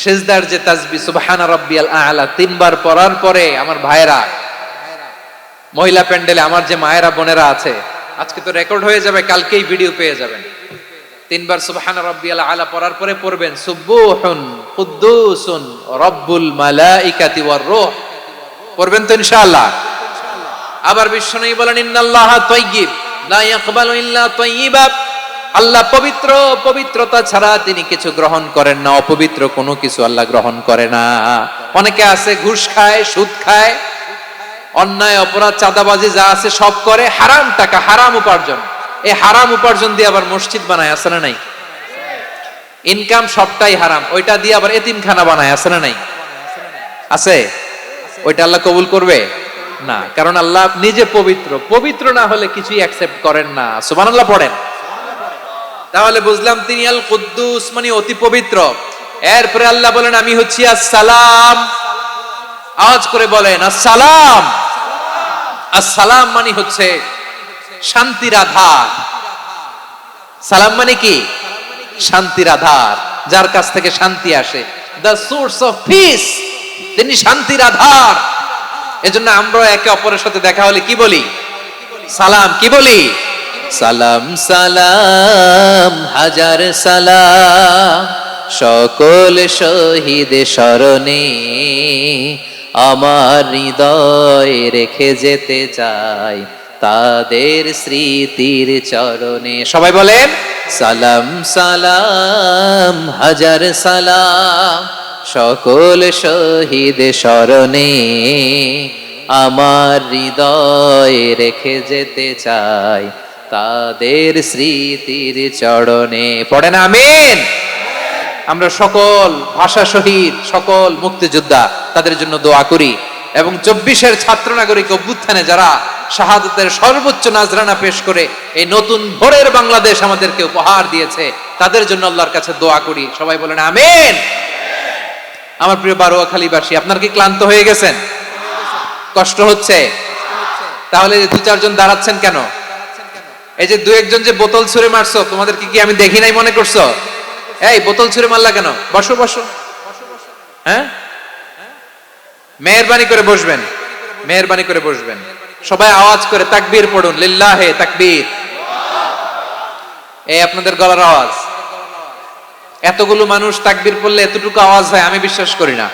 সিজদার যে তাসবিহ সুবহানা রাব্বিয়াল আ'লা তিনবার পড়ার পরে আমার ভাইরা, মহিলা প্যান্ডেলে আমার যে মায়েরা বোনেরা আছে, আজকে তো রেকর্ড হয়ে যাবে, কালকেই ভিডিও পেয়ে যাবেন। তিনবার সুবহানা রাব্বিয়াল আ'লা পড়ার পরে পড়বেন সুবহুন কুদ্দুসুন রব্বুল মালাইকাতি ওয়ার রূহ, পড়বেন তো ইনশাআল্লাহ। আবার বিশ্বনবী বলেন ইন্নাল্লাহা তাইয়্যিব লা ইয়াকবালু ইল্লা তাইয়্যিবা, আল্লাহ পবিত্র, পবিত্রতা ছাড়া তিনি কিছু গ্রহণ করেন না, অপবিত্র কোনো কিছু আল্লাহ গ্রহণ করে না। অনেকে আছে ঘুষ খায়, সুদ খায়, অন্যায় অপরাধ চাঁদাবাজি যা আছে সব করে, হারাম টাকা, হারাম উপার্জন, এই হারাম উপার্জন দিয়ে আবার মসজিদ বানায়, আছে না নাই? ইনকাম সবটাই হারাম, ওইটা দিয়ে আবার এতিমখানা বানায়, আছে না নাই? আছে? ওইটা আল্লাহ কবুল করবে না, কারণ আল্লাহ নিজে পবিত্র, পবিত্র না হলে কিছুই অ্যাকসেপ্ট করেন না। সুবহানাল্লাহ পড়েন। তাহলে বুঝলাম তিনি আল কুদ্দুস মানে অতি পবিত্র। এরপরে আল্লাহ বলেন আমি হচ্ছি আসসালাম, আওয়াজ করে বলেন আসসালাম। আসসালাম মানে হচ্ছে শান্তির আধার। সালাম মানে কি? শান্তির আধার, যার কাছ থেকে শান্তি আসে, দ্য সোর্স অফ পিস, তিনি শান্তির আধার। এজন্য আমরা একে অপরের সাথে দেখা হলে কি বলি? সালাম। কি বলি? সালাম সালাম হাজার সালাম, সকল শহীদ স্মরণে আমার হৃদয় রেখে যেতে চাই তাদের স্মৃতির চরণে। সবাই বলেন সালাম সালাম হাজার সালাম, সকল শহীদ স্মরণে আমার হৃদয় রেখে যেতে চাই তাদের স্মৃতির চরণে। পড়েন আমিন। আমরা সকল ভাষা শহীদ, সকল মুক্তিযোদ্ধা, তাদের জন্য দোয়া করি, এবং 24-এর ছাত্র নাগরিক অভ্যুত্থানে যারা শাহাদাতের সর্বোচ্চ নাজরানা পেশ করে এই নতুন ভোরের বাংলাদেশ আমাদেরকে উপহার দিয়েছে, তাদের জন্য আল্লাহর কাছে দোয়া করি। সবাই বলেন আমিন। আমার প্রিয় বারোয়াখালীবাসী, আপনারা কি ক্লান্ত হয়ে গেছেন? কষ্ট হচ্ছে? তাহলে 2-4 জন দাঁড়াচ্ছেন কেন? এই যে 2-1 জন যে বোতল ছুঁড়ে মারছো, তোমাদের কি আমি দেখি নাই মনে করছো? এই বোতল ছুঁড়ে মারলা কেন? বসো বসো। হ্যাঁ, মেহেরবানি করে বসবেন, মেহেরবানি করে বসবেন। সবাই আওয়াজ করে তাকবীর পড়ুন, লিল্লাহে তাকবীর। এই আপনাদের গলার আওয়াজ, এতগুলো মানুষ তাকবীর পড়লে এতটুকু আওয়াজ হয় আমি বিশ্বাস করি না।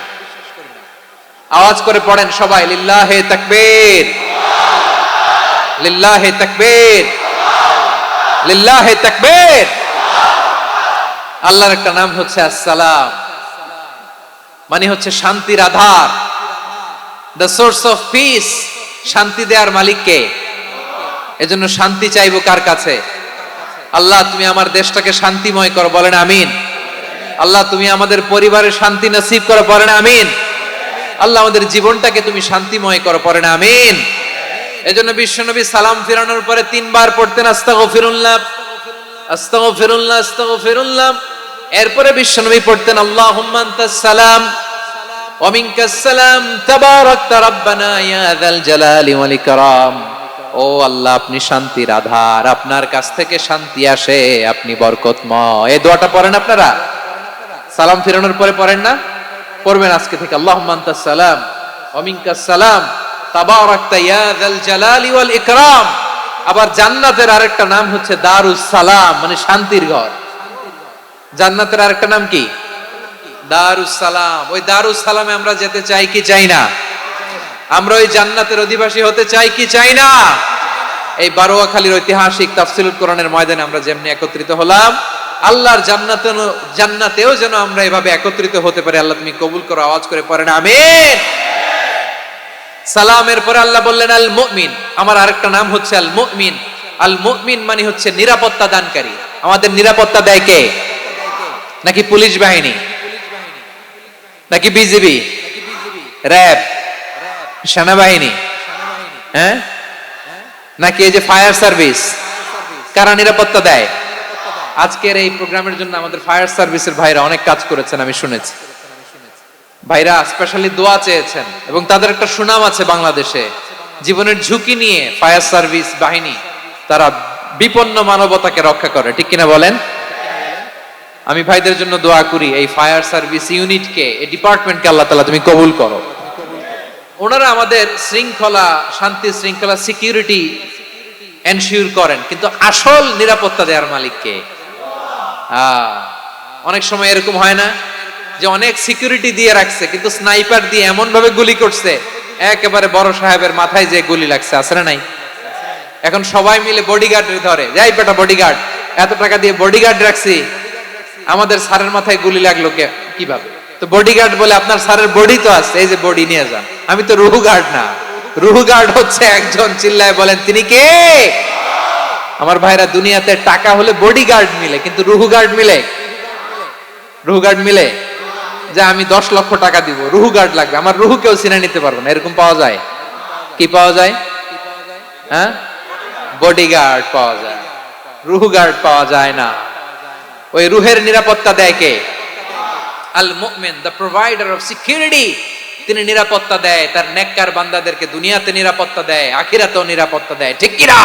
আওয়াজ করে পড়েন সবাই, লিল্লাহে তাকবীর, লিল্লাহে তাকবীর, লিল্লাহে তাকবীর। আল্লাহর একটা নাম হচ্ছে আসসালাম, মানে হচ্ছে শান্তির আধার, দ্য সোর্স অফ পিস। শান্তি দেওয়ার মালিক কে? এজন্য শান্তি চাইবো কার কাছে? আল্লাহ তুমি আমার দেশটাকে শান্তিময় করো, বলেন আমিন। আল্লাহ তুমি আমাদের পরিবারের শান্তি নসিব করো, বলেন আমিন। আল্লাহ আমাদের জীবনটাকে তুমি শান্তিময় করো, পড়েন আমিন। এজন্য বিশ্বনবী সালাম ফিরানোর পরে 3বার পড়তেন আস্তাগফিরুল্লাহ, আস্তাগফিরুল্লাহ, আস্তাগফিরুল্লাহ। এরপরে বিশ্বনবী পড়তেন আল্লাহুম্মা আনতাস সালাম ওয়া মিনকাস সালাম তাবারাকতা রাব্বানা ইয়া যাল জালালি ওয়াল ইকরাম। ও আল্লাহ আপনি শান্তির আধার, আপনার কাছ থেকে শান্তি আসে, আপনি বরকতময়। এই দোয়াটা পড়েন আপনারা? সালাম ফিরানোর পরে পড়েন না? পড়বেন আজকে থেকে, আল্লাহুম্মা আনতাস সালাম ওয়া মিনকাস সালাম তাবারাকতা ইয়া যাল জালালি ওয়াল ইকরাম। আবার জান্নাতের আরেকটা নাম হচ্ছে দারুস সালাম, মানে শান্তির ঘর। জান্নাতের আরেকটা নাম কি? দারুস সালাম। ওই দারুস সালামে আমরা যেতে চাই কি চাই না? আমরা ওই জান্নাতের অধিবাসী হতে চাই কি চাই না? এই বারোয়াখালীর ঐতিহাসিক তাফসীরুল কোরআনের ময়দানে আমরা যেমনি একত্রিত হলাম, আল্লাহর জান্নাতেও যেন আমরা এভাবে একত্রিত হতে পারি। আল্লাহ তুমি কবুল করো। আওয়াজ করে পড়েন আমিন। সালামের পরে আল্লাহ বললেন আল মুমিন। আমার আরেকটা নাম হচ্ছে আল মুমিন। আল মুমিন মানে হচ্ছে নিরাপত্তা দানকারী। আমাদের নিরাপত্তা দেয় কে? নাকি পুলিশ বাহিনী, নাকি বিজিবি, র্যাব, সেনাবাহিনী, হ্যাঁ, নাকি এই যে ফায়ার সার্ভিস? কারা নিরাপত্তা দেয়? আজকের এই প্রোগ্রামের জন্য আমাদের ফায়ার সার্ভিসের ভাইরা অনেক কাজ করেছেন, আমি শুনেছি। ভাইরা স্পেশালি দোয়া চেয়েছেন এবং তাদের একটা সুনাম আছে বাংলাদেশে। জীবনের ঝুঁকি নিয়ে ফায়ার সার্ভিস বাহিনী তারা বিপন্ন মানবতাকে রক্ষা করে, ঠিক কিনা বলেন? আমি ভাইদের জন্য দোয়া করি, এই ফায়ার সার্ভিস ইউনিটকে, এই ডিপার্টমেন্টকে আল্লাহ তাআলা তুমি কবুল করো। ওনারা আমাদের শৃঙ্খলা, শান্তি শৃঙ্খলা, সিকিউরিটি এনশিওর করেন, কিন্তু আসল নিরাপত্তা দেওয়ার মালিক কে? অনেক সময় এরকম হয় না যে অনেক সিকিউরিটি দিয়ে রাখছে, কিন্তু স্নাইপার দিয়ে এমন ভাবে গুলি করছে একেবারে বড় সাহেবের মাথায় যে গুলি লাগছে, আছে না নাই? এখন সবাই মিলে বডিগার্ডের ধরে, যাই বেটা বডিগার্ড, এত টাকা দিয়ে বডিগার্ড রাখছি, আমাদের স্যারের মাথায় গুলি লাগলো কিভাবে? তো বডিগার্ড বলে, আপনার স্যারের বডি তো আছে, এই যে বডি নিয়ে যান। আমি তো রুহু গার্ড না, রুহু গার্ড হচ্ছে একজন, চিল্লায় বলেন তিনি কে? আমার ভাইরা, দুনিয়াতে টাকা হলে বডিগার্ড মিলে, কিন্তু রুহু গার্ড মিলে? রুহু গার্ড মিলে? যে আমি 10 লক্ষ টাকা দিব, রুহু গার্ড লাগবে, আমার রুহু কেউ চিনে নিতে পারবে না, এরকম পাওয়া যায়? কি পাওয়া যায়? হ্যাঁ, বডিগার্ড পাওয়া যায়, রুহু গার্ড পাওয়া যায় না। ওই রুহের নিরাপত্তা দেয় কে? আল মুমিন, দ্য প্রোভাইডার অফ সিকিউরিটি। তিনি নিরাপত্তা দেয় তার নেককার বান্দাদেরকে, দুনিয়াতে নিরাপত্তা দেয়, আখিরাতেও নিরাপত্তা দেয়, ঠিক কি না?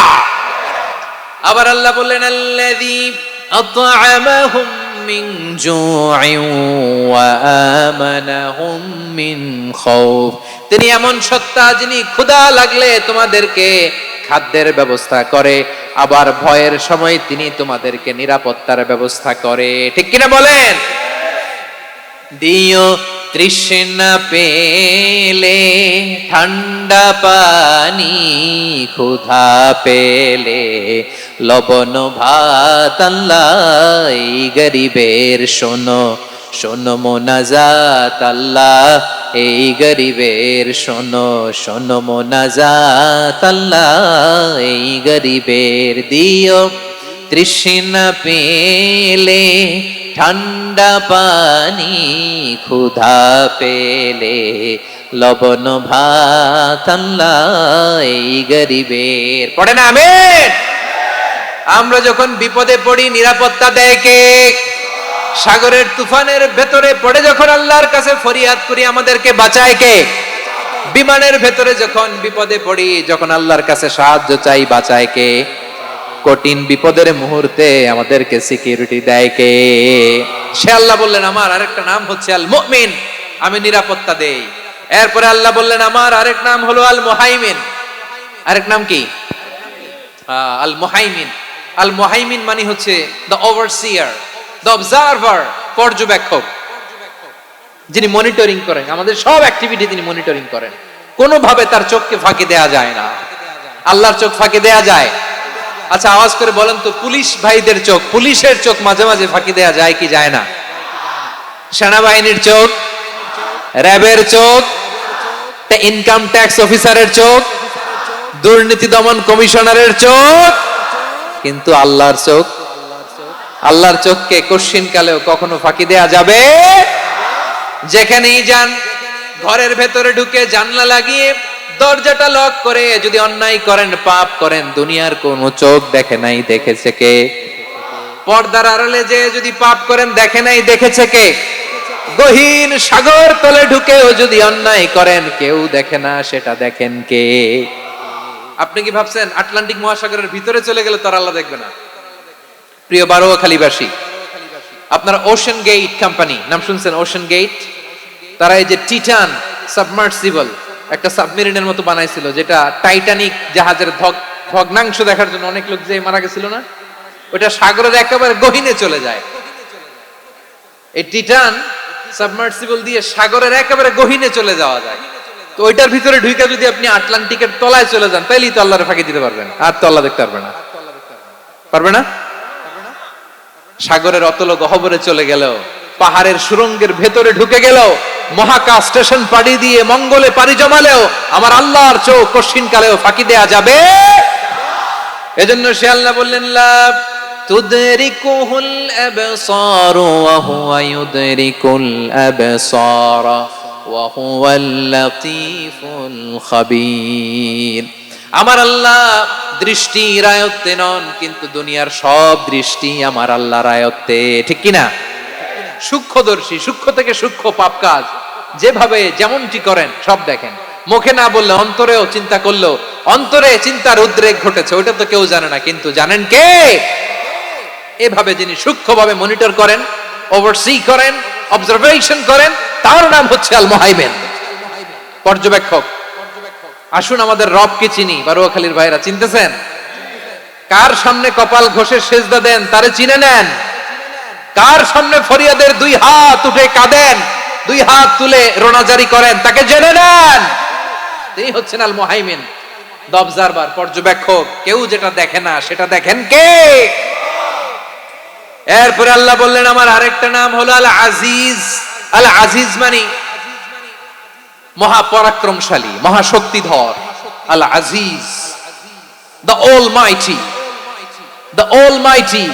আবার আল্লাহ বললেন, আল্লাযী আত'আমাহুম মিন জু'ইন ওয়া আমানাহুম মিন খাউফ। তিনি এমন সত্তা যিনি ক্ষুধা লাগলে তোমাদেরকে খাদ্যের ব্যবস্থা করে, আবার ভয়ের সময় তিনি তোমাদেরকে নিরাপত্তার ব্যবস্থা করে, ঠিক কিনা বলেন? দিও তৃষ্ণা পেলে ঠান্ডা পানি, ক্ষুধা পেলে লবণ ভাত, আল্লাহ এই গরিবের শোনো শোনো মোনাজাত, আল্লাহ এই গরিবের শোনো শোনো মোনাজাত, আল্লাহ এই গরিবের। দিও তৃষ্ণা পেলে ঠান্ডা পানি, ক্ষুধা পেলে লবণ ভাত, আল্লাহ এই গরিবের। পড়ে না আমিন? আমরা যখন বিপদে পড়ি নিরাপত্তা দেয় কে? সাগরের তুফানের ভেতরে পড়ে যখন আল্লাহর কাছে ফরিয়াদ করি আমাদেরকে বাঁচায় কে? বিমানের ভেতরে যখন বিপদে পড়ি, যখন আল্লাহর কাছে সাহায্য চাই, বাঁচায় কে? কঠিন বিপদের মুহূর্তে আমাদেরকে সিকিউরিটি দেয় কে? সে আল্লাহ বললেন, আমার আরেকটা নাম হচ্ছে আল মুমিন, আমি নিরাপত্তা দেই। এরপরে আল্লাহ বললেন, আমার আরেক নাম হলো আল মুহাইমিন। আরেক নাম কি? আল মুহাইমিন। আল মুহাইমিন মানে হচ্ছে দ্য ওভারসিয়ার, দ্য অবজারভার, পর্যবেক্ষক, যিনি মনিটরিং করেন আমাদের সব অ্যাক্টিভিটি, তিনি মনিটরিং করেন। কোনোভাবে তার চোখকে ফাঁকি দেয়া যায় না। আল্লাহর চোখ ফাঁকি দেয়া যায়? আচ্ছা, আওয়াজ করে বলেন তো, পুলিশ ভাইদের চোখ, পুলিশের চোখ মাঝে মাঝে ফাঁকি দেয়া যায় কি যায় না? সেনাবাহিনীর চোখ, র্যাবের চোখ, ইনকাম ট্যাক্স অফিসারের চোখ, দুর্নীতি দমন কমিশনারের চোখ, কিন্তু আল্লাহর চোখ? আল্লাহর চোখকে কশিন কালেও কখনো ফাঁকি দেয়া যাবে? যেখানেই যান, ঘরের ভেতরে ঢুকে জানলা লাগিয়ে দরজাটা লক করে যদি অন্যায় করেন, পাপ করেন, দুনিয়ার কোন চোখ দেখে নাই, দেখেছে কে? পর্দার আড়ালে যে যদি পাপ করেন, দেখে নাই, দেখেছে কে? গহীন সাগর তলে ঢুকেও যদি অন্যায় করেন, কেউ দেখে না, সেটা দেখেন কে? আপনি কি ভাবছেন আটলান্টিক মহাসাগরের ভিতরে চলে গেলে তার আল্লাহ দেখবে না? প্রিয় বারোয়াখালীবাসী, আপনারা ওশান গেট কোম্পানি নাম শুনছেন? ওশান গেট, তারা এই যে টিটান সাবমার্সিবল একটা সাবমেরিনের মতো বানাইছিল, যেটা টাইটানিক জাহাজের ভগ্নাংশ দেখার জন্য অনেক লোক যে মারা গেছিল না, ওটা সাগরের একেবারে গহীনে চলে যায়। এই টিটান সাবমার্সিবল দিয়ে সাগরের একেবারে গহীনে চলে যাওয়া যায়। তো ওইটার ভিতরে ঢুকে যদি আপনি আটলান্টিকের তলায় চলে যান, তাইলেই তো আল্লাহর ফাঁকি দিতে পারবেন, আর তো আল্লাহ দেখতে পারবে না। পারবে না? সাগরের অতল গহ্বরে চলে গেল, পাহাড়ের সুরঙ্গের ভেতরে ঢুকে গেল, মহাকাশ স্টেশন পাড়ি দিয়ে মঙ্গলে পাড়ি জমালেও আমার আল্লাহর চোখ কশিন কালেও ফাঁকি দেয়া যাবে? এজন্য সে আল্লাহ বললেন, লা তুদরিকুহুল আবসার ওয়া হুয়া ইউদরিকুল আবসার ওয়া হুয়াল লাতীফুল খাবীর। আমার আল্লাহ দৃষ্টির আয়ত্তে নন, কিন্তু দুনিয়ার সব দৃষ্টি আমার আল্লাহর আয়ত্তে, ঠিক কি না? সূক্ষ্মদর্শী, সূক্ষ্ম থেকে সূক্ষ্ম পাপ কাজ যেভাবে যেমনটি করেন সব দেখেন। মুখে না বললে অন্তরেও চিন্তা করলো, অন্তরে চিন্তার উদ্রেক ঘটেছে, ওইটা তো কেউ জানে না, কিন্তু জানেন কে? এভাবে যিনি সূক্ষ্মভাবে মনিটর করেন, ওভারসি করেন, অবজারভেশন করেন, তার নাম হচ্ছে আল মুহাইমিন, পর্যবেক্ষক। আসুন আমাদের রবকে চিনি। বারুয়াখালীর ভাইরা চিনতেছেন? কার সামনে কপাল ঘষে সেজদা দেন তারে চিনে নেন। কার সামনে ফরিয়াদের দুই হাত উঠে কাঁদেন, দুই হাত তুলে রোনাজারি করেন, তাকে জেনে নেন। তিনি হচ্ছেন আল মুহাইমিন, দ্য অবজারভার, পর্যবেক্ষক। কেউ যেটা দেখে না সেটা দেখেন কে? এরপরে আল্লাহ বললেন আমার আরেকটা নাম হলো আল আজিজ। আল আজিজ মানে মহাপরাক্রমশালী, মহাশক্তিধর। আল আজিজ, দ্য অলমাইটি, দ্য অলমাইটি,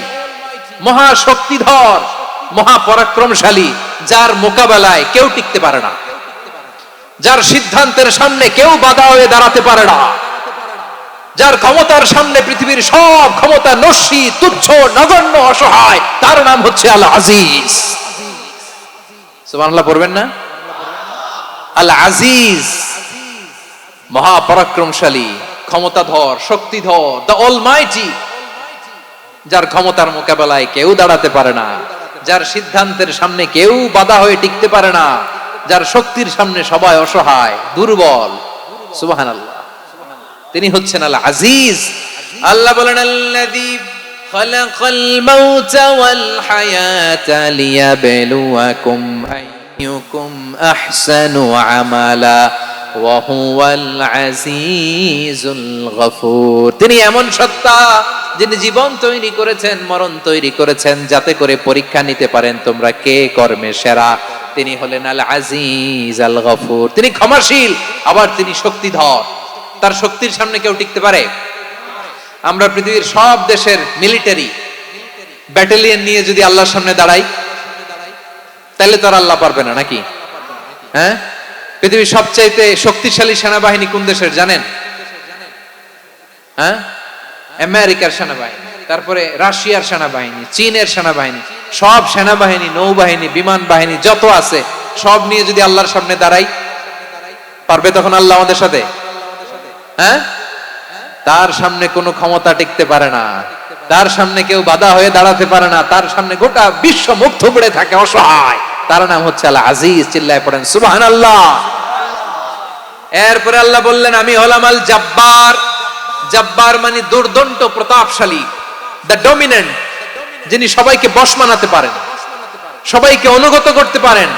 মহাশক্তিধর, মহাপরাক্রমশালী, যার মোকাবেলায় কেউ টিকতে পারে না, যার সিদ্ধান্তের সামনে কেউ বাধা হয়ে দাঁড়াতে পারে না, যার ক্ষমতার সামনে পৃথিবীর সব ক্ষমতা নস্যি, তুচ্ছ, নগণ্য, অসহায়, তার নাম হচ্ছে আল আজিজ। সুবহানাল্লাহ পড়বেন না? আল আজিজ, মহাপরাক্রমশালী, ক্ষমতাধর, শক্তিধর, দ্য অলমাইটি, যার ক্ষমতার মোকাবেলায় কেউ দাঁড়াতে পারে না, যার সিদ্ধান্তের সামনে কেউ বাধা হয়ে টিকতে পারে না, যার শক্তির সামনে সবাই অসহায়, দুর্বল। সুবহানাল্লাহ, তিনি হচ্ছেন আল আজিজ। আল্লাহ বলেন আল্লাযী খালাকাল মাউতা ওয়াল হায়াতা লিয়াবলুয়াকুম আইয়ুকুম আহসানু আমালা ওয়া হুয়াল আজিজুল গফুর। তিনি এমন সত্তা যিনি জীবন তৈরি করেছেন, মরণ তৈরি করেছেন, যাতে করে পরীক্ষা নিতে পারেন তোমরা কে কর্মে সেরা। তিনি হলেন আল আজিজ আল গফুর। তিনি ক্ষমাশীল, আবার তিনি শক্তিধর। তার শক্তির সামনে কেউ টিকতে পারে? আমরা পৃথিবীর সব দেশের মিলিটারি ব্যাটালিয়ন নিয়ে যদি আল্লাহর সামনে দাঁড়াই, তাহলে তো আর আল্লাহ পারবে না নাকি? হ্যাঁ, পৃথিবীর সবচাইতে শক্তিশালী সেনাবাহিনী কোন দেশের জানেন? হ্যাঁ, আমেরিকার সেনাবাহিনী, তারপরে রাশিয়ার সেনাবাহিনী, চীনের সেনাবাহিনী, সব সেনাবাহিনী, নৌবাহিনী, বিমান বাহিনী যত আছে সব নিয়ে যদি আল্লাহর সামনে দাঁড়াই, পারবে তখন আল্লাহ আমাদের সাথে? হ্যাঁ, তার সামনে কোনো ক্ষমতা টিকতে পারে না, তার সামনে কেউ বাধা হয়ে দাঁড়াতে পারে না, তার সামনে গোটা বিশ্ব মুখ থুবড়ে থাকে, অসহায়। তার নাম হচ্ছে আল আজিজ। চিল্লায় পড়েন সুবহানাল্লাহ। এরপরে আল্লাহ বললেন আমি হলাম আল জব্বার। জব্বার মানে দুর্দন্ত, প্রতাপশালী, দ্য ডমিনেন্ট, যিনি সবাইকে বশ মানাতে পারেন, সবাইকে অনুগত করতে পারেন,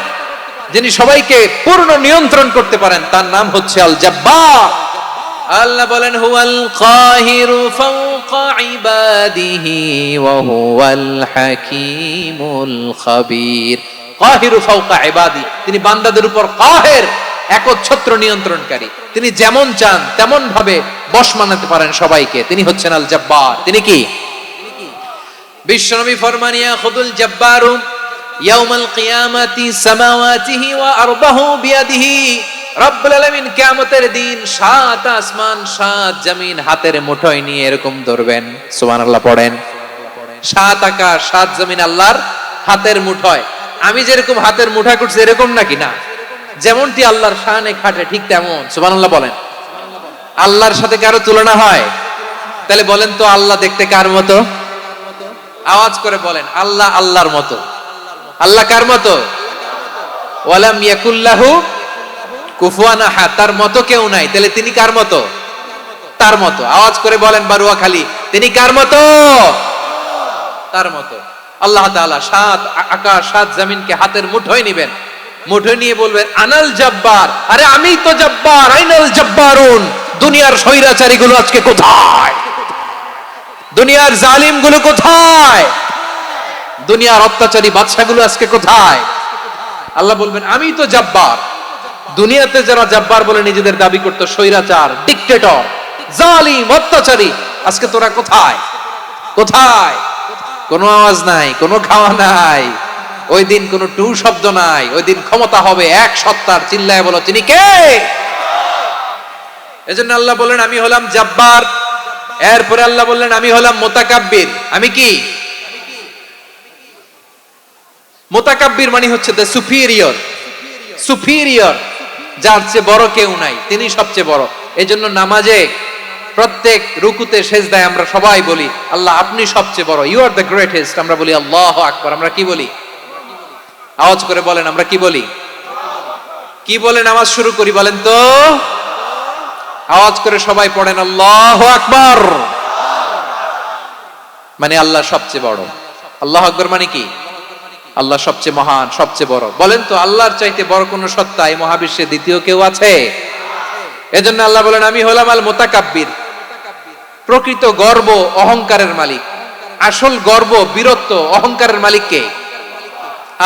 যিনি সবাইকে পূর্ণ নিয়ন্ত্রণ করতে পারেন, তার নাম হচ্ছে আল জব্বার। আল্লাহ বলেন হুয়াল কাহিরু ফাওকা ইবাদিহি ওয়া হুয়াল হাকীমুল খাবীর। কাহিরু ফাওকা ইবাদি, তিনি বান্দাদের উপর কাহের, একচ্ছত্র নিয়ন্ত্রণকারী। তিনি যেমন চান তেমন ভাবে বশ মানাতে পারেন সবাইকে। তিনি হচ্ছেন আল জব্বার। তিনি কি? বিশ্বনবী ফরমান ইয়াখুদুল জব্বারু ইয়াউমাল কিয়ামাতি সামাওয়াতিহি ওয়া আরবাহু বিয়াদিহি। রব্বুল আলামিন কিয়ামতের দিন সাত আসমান সাত জমিন হাতের মুঠোয় নিয়ে এরকম ধরবেন। সুবহানাল্লাহ পড়েন। সাত আকাশ সাত জমিন আল্লাহর হাতের মুঠোয়। আমি যেরকম হাতের মুঠা করছি এরকম নাকি? না, যেমনটি আল্লাহর শানে খাটে ঠিক তেমন। সুবহানাল্লাহ বলেন। আল্লাহর সাথে কারো তুলনা হয়? তাহলে বলেন তো আল্লাহ দেখতে কার মতো? আওয়াজ করে বলেন আল্লাহ আল্লাহর মতো। আল্লাহ কার মতো? ওয়ালাম ইয়াকুল্লাহু কুফুয়ান আহাদ, তার মতো কেউ নাই। তাহলে তিনি কার মতো? তার মতো। আওয়াজ করে বলেন বারুয়াখালী, তিনি কার মতো? তার মতো। আল্লাহ তাআলা সাত আকাশ সাত জমিনকে হাতের মুঠোয় নিবেন, মুঠোয় নিয়ে বলবেন আনাল জব্বার। আরে আমি তো জব্বার, আইনাল জব্বারুন। দুনিয়ার স্বৈরাচারী গুলো আজকে কোথায়? দুনিয়ার জালিম গুলো কোথায়? দুনিয়ার অত্যাচারী বাদশা গুলো আজকে কোথায়? আল্লাহ বলবেন আমি তো জব্বার। দুনিয়াতে যারা জব্বার বলে নিজেদের দাবি করতো, স্বৈরাচার, ডিক্টেটর, জালিম, অত্যাচারী, আজকে তোরা কোথায়? কোথায়? কোনো আওয়াজ নাই, কোনো খাওয়া নাই, ওই দিন কোনো টু শব্দ নাই। ওই দিন ক্ষমতা হবে এক সত্তার। চিল্লায় বলো তিনি কে? এজন্য আল্লাহ বললেন আমি হলাম জব্বার। এরপরে আল্লাহ বললেন আমি হলাম মুতাকাব্বির। আমি কি? মুতাকাব্বির মানে হচ্ছে দ্য সুপিরিয়র। সুপিরিয়র যার চেয়ে বড় কেউ নাই, তিনি সবচেয়ে বড়। এজন্য নামাজে প্রত্যেক রুকুতে সেজদায় আমরা সবাই বলি আল্লাহ আপনি সবচেয়ে বড়, ইউ আর দ্য গ্রেটেস্ট। আমরা বলি আল্লাহু আকবার। আমরা কি বলি? আওয়াজ করে বলেন, আমরা কি বলি? কি বলে নামাজ শুরু করি বলেন তো? আওয়াজ করে সবাই পড়েন আল্লাহু আকবার। মানে আল্লাহ সবচেয়ে বড়। আল্লাহু আকবার মানে কি? আল্লাহ সবচেয়ে মহান, সবচেয়ে বড়। বলেন তো আল্লাহর চাইতে বড় কোন সত্তা এই মহাবিশ্বে দ্বিতীয় কেউ আছে? এজন্য আল্লাহ বলেন আমি হলাম আল মুতাকাব্বির, প্রকৃত গর্ব অহংকারের মালিক। আসল গর্ব, বীরত্ব, অহংকারের মালিক কে?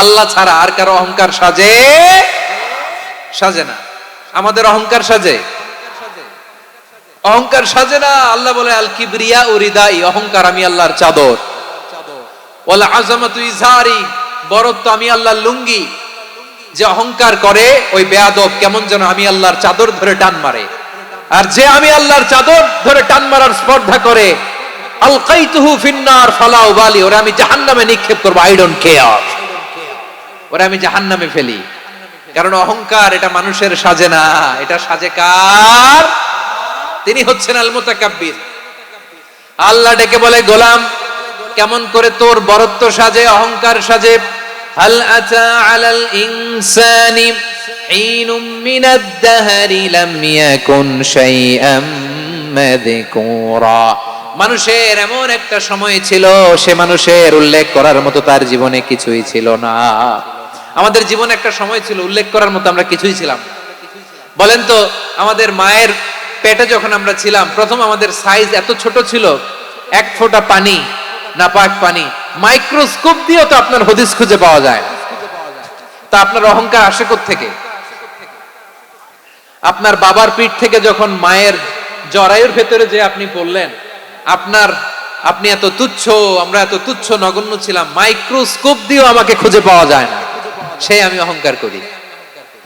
আল্লাহ ছাড়া আর কারো অহংকার সাজে? সাজে না। আমাদের অহংকার সাজে? অহংকার সাজে না। আল্লাহ বলে আল কিবরিয়া উরিদাই, অহংকার আমি আল্লাহর চাদর। ওয়াল আযামাতু ইজারি, বড়ত্ব আমি আল্লাহর লুঙ্গি। যে অহংকার করে ওই বেয়াদব কেমন যেন আমি আল্লাহর চাদর ধরে টান মারে। আর যে আমি আল্লাহর চাদর ধরে টান মারার স্পর্ধা করে আলকাইতুহু ফিন্নার ফালা উবালি, ওরে আমি জাহান্নামে নিক্ষেপ করব, আই ডোন্ট কেয়ার, ওরে আমি জাহান্নামে ফেলি। কারণ অহংকার এটা মানুষের সাজে না, এটা সাজে কার? তিনি হচ্ছেন আল মুতাকাব্বির। আল্লাহ ডেকে বলে গোলাম কেমন করে তোর বরত্ব সাজে, অহংকার সাজে? হাল আতা আলাল ইনসানি হিনুম মিনাদ দাহরি লাম ইয়াকুন শাইআম মাযকুরা। মানুষের এমন একটা সময় ছিল সে মানুষের উল্লেখ করার মতো তার জীবনে কিছুই ছিল না। আমাদের জীবনে একটা সময় ছিল উল্লেখ করার মতো আমরা কিছুই ছিলাম না। বলেন তো আমাদের মায়ের পেটে যখন আমরা ছিলাম প্রথম আমাদের সাইজ এত ছোট ছিল, এক ফোঁটা পানি, নাপাক পানি, মাইক্রোস্কোপ দিয়েও তো আপনার হদিস খুঁজে পাওয়া যায় না। তা আপনার অহংকার আসে কোত্থেকে? আপনার বাবার পিঠ থেকে যখন মায়ের জরায়ুর ভেতরে যে আপনি পড়লেন, আপনি এত তুচ্ছ, আমরা এত তুচ্ছ নগণ্য ছিলাম, মাইক্রোস্কোপ দিয়েও আমাকে খুঁজে পাওয়া যায় না, সেই আমি অহংকার করি।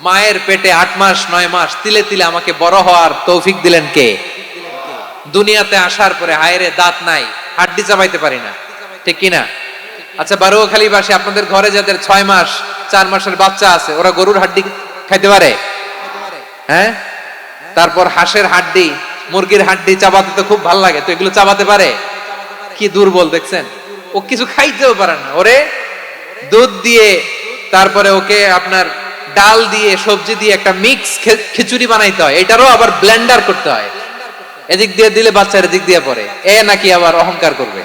মায়ের পেটে 8 মাস 9 মাস তিলে তিলে আমাকে বড় হওয়ার তৌফিক দিলেন কে? দুনিয়াতে আসার পরে হায়রে দাঁত নাই, হাড্ডি চাবাইতে পারি না, ঠিক কিনা? আচ্ছা বারোখালীবাসী আপনাদের ঘরে যাদের 6 মাস 4 মাসের বাচ্চা আছে, ওরা গরুর হাড্ডি খাইতে পারে? হ্যাঁ। তারপর হাঁসের হাড্ডি, মুরগির হাড্ডি চাবাতে তো খুব ভালো লাগে, তো এগুলো চাবাতে পারে? কি দুর্বল দেখছেন, ও কিছু খাইতেও পারে না। ওরে দুধ দিয়ে, তারপরে ওকে আপনার ডাল দিয়ে, সবজি দিয়ে একটা মিক্স খিচুড়ি বানাইতে হয়, এটারও আবার ব্লেন্ডার করতে হয়। এদিক দিয়ে দিলে বাচ্চার এদিক দিয়ে পড়ে, এ নাকি আবার অহংকার করবে।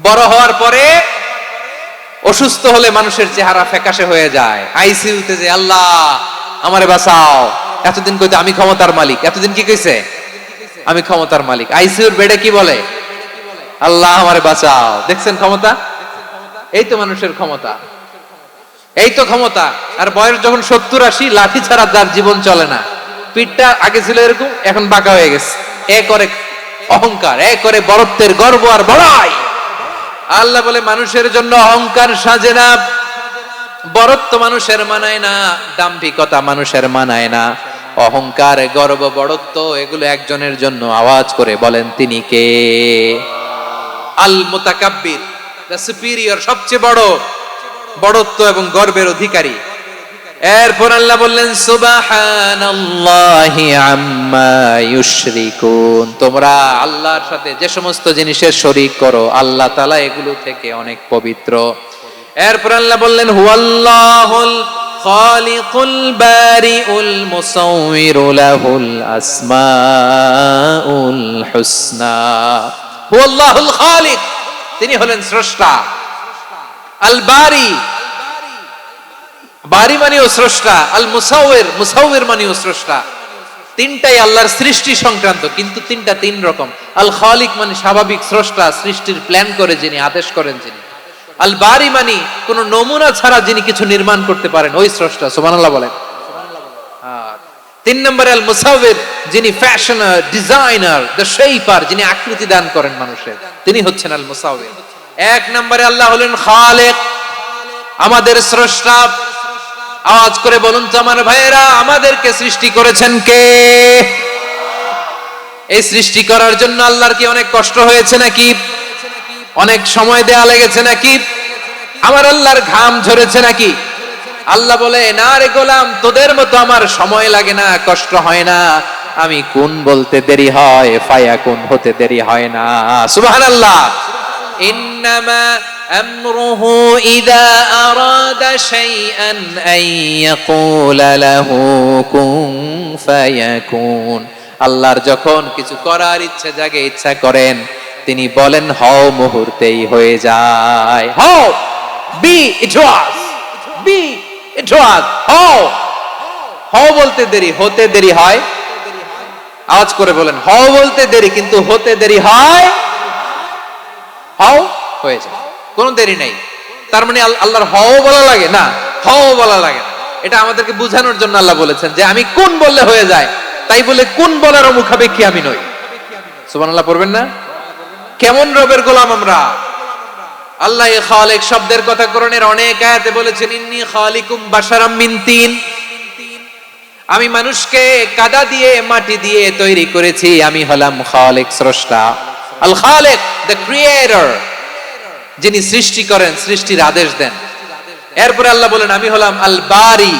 বড় হওয়ার পরে অসুস্থ হলে মানুষের চেহারা ফ্যাকাশে হয়ে যায়, আইসিইউতে যে আল্লাহ আমারে বাঁচাও, এতদিন কইতে আমি ক্ষমতার মালিক, এতদিন কি কইছে? আমি ক্ষমতার মালিক। আইসিইউর বেডে কি বলে? আল্লাহ আমারে বাঁচাও। দেখছেন ক্ষমতা? এই তো মানুষের ক্ষমতা, এই তো ক্ষমতা। আর বয়স যখন 70-80, লাঠি ছাড়া যার জীবন চলে না। পিঠটা আগে ছিল এরকম, এখন বাঁকা হয়ে গেছে। এ করে অহংকার, এ করে বড়ত্বের গর্ব আর বড়াই। আল্লাহ বলে মানুষের জন্য অহংকার সাজে না, বড়ত্ব মানুষের মানায় না, দাম্ভিকতা মানুষের মানায় না। অহংকার, গর্ব, বড়ত্ব এগুলো একজনের জন্য। আওয়াজ করে বলেন তিনি কে? আল মুতাকাব্বির, দ্য সুপিরিয়র, সবচেয়ে বড়, বড়ত্ব এবং গর্বের অধিকারী। এরপর আল্লাহ বললেন সুবহানাল্লাহি আম্মা ইউশরিকুন, তোমরা আল্লাহর সাথে যে সমস্ত জিনিসের শরীক করো আল্লাহ তাআলা এগুলো থেকে অনেক পবিত্র। এরপর আল্লাহ বললেন হুয়াল্লাহুল খালিকুল বারিউল মুসাউবিরু লাহুল আসমাউল হুসনা। হুয়াল্লাহুল খালিক, তিনি হলেন স্রষ্টা। আল বারি, বারি মানেও স্রষ্টা। আল মুসাউবির, মুসাউবির মানেও স্রষ্টা। তিনটাই আল্লাহর সৃষ্টি সংক্রান্ত, কিন্তু তিনটা তিন রকম। আল খালিক মানে স্বাভাবিক স্রষ্টা, সৃষ্টির প্ল্যান করে যিনি, আদেশ করেন যিনি। আল বারি মানে কোন নমুনা ছাড়া যিনি কিছু নির্মাণ করতে পারেন, ওই স্রষ্টা। সুবহানাল্লাহ বলেন। আর 3 নম্বরে আল মুসাউবির, যিনি ফ্যাশনার, ডিজাইনার, দ্য শেপার, যিনি আকৃতি দান করেন মানুষের, তিনি হচ্ছেন আল মুসাউবির। 1 নম্বরে আল্লাহ হলেন খালেক, আমাদের স্রষ্টা। আওয়াজ করে বলুন তো আমার ভাইয়েরা, আমাদেরকে সৃষ্টি করেছেন কে? এই সৃষ্টি করার জন্য আল্লাহর কি অনেক কষ্ট হয়েছে নাকি? অনেক সময় দেয়া লেগেছে নাকি? আমার আল্লাহর ঘাম ঝরেছে নাকি? আল্লাহ বলে, না রে গোলাম, তোদের মতো আমার সময় লাগে না, কষ্ট হয় না। আমি কোন বলতে দেরি হয়, ফায়াকুন হতে দেরি হয় না। সুবহানাল্লাহ। ইন্নামা আমরুহু ইযা আরাদা শাইআন আন ইয়াকুলা লাহু কুন ফায়াকুন। আল্লাহর যখন কিছু করার ইচ্ছা জাগে, ইচ্ছা করেন, তিনি বলেন হও, মুহূর্তেই হয়ে যায়। হও, বি ইট ওয়াজ, বি ইট ওয়াজ। হও, হও বলতে দেরি, হতে দেরি হয়। আওয়াজ করে বলেন, হও বলতে দেরি কিন্তু হতে দেরি হয়। হও হয়ে যায়, কোনো দেরি নেই। তার মানে আল্লাহর হও বলা লাগে না, হও বলা লাগে না। এটা আমাদেরকে বোঝানোর জন্য আল্লাহ বলেছেন যে আমি কোন বললে হয়ে যায়, তাই বলে কোন বলার মুখাপেক্ষী আমি নই। সুবহানাল্লাহ পড়বেন না? কেমন রবের গোলাম আমরা। আল্লাহ খালিক শব্দের কথা কোরআনের অনেক আয়াতে বলেছেন, ইন্নী খালিকুম বাশারাম মিন তিন। আমি মানুষকে কাদা দিয়ে, মাটি দিয়ে তৈরি করেছি। আমি হলাম খালিক, স্রষ্টা। আল খালিক, দ্য ক্রিয়েটর, যিনি সৃষ্টি করেন, সৃষ্টির আদেশ দেন। এরপরে আল্লাহ বলেন আমি হলাম আল বারি।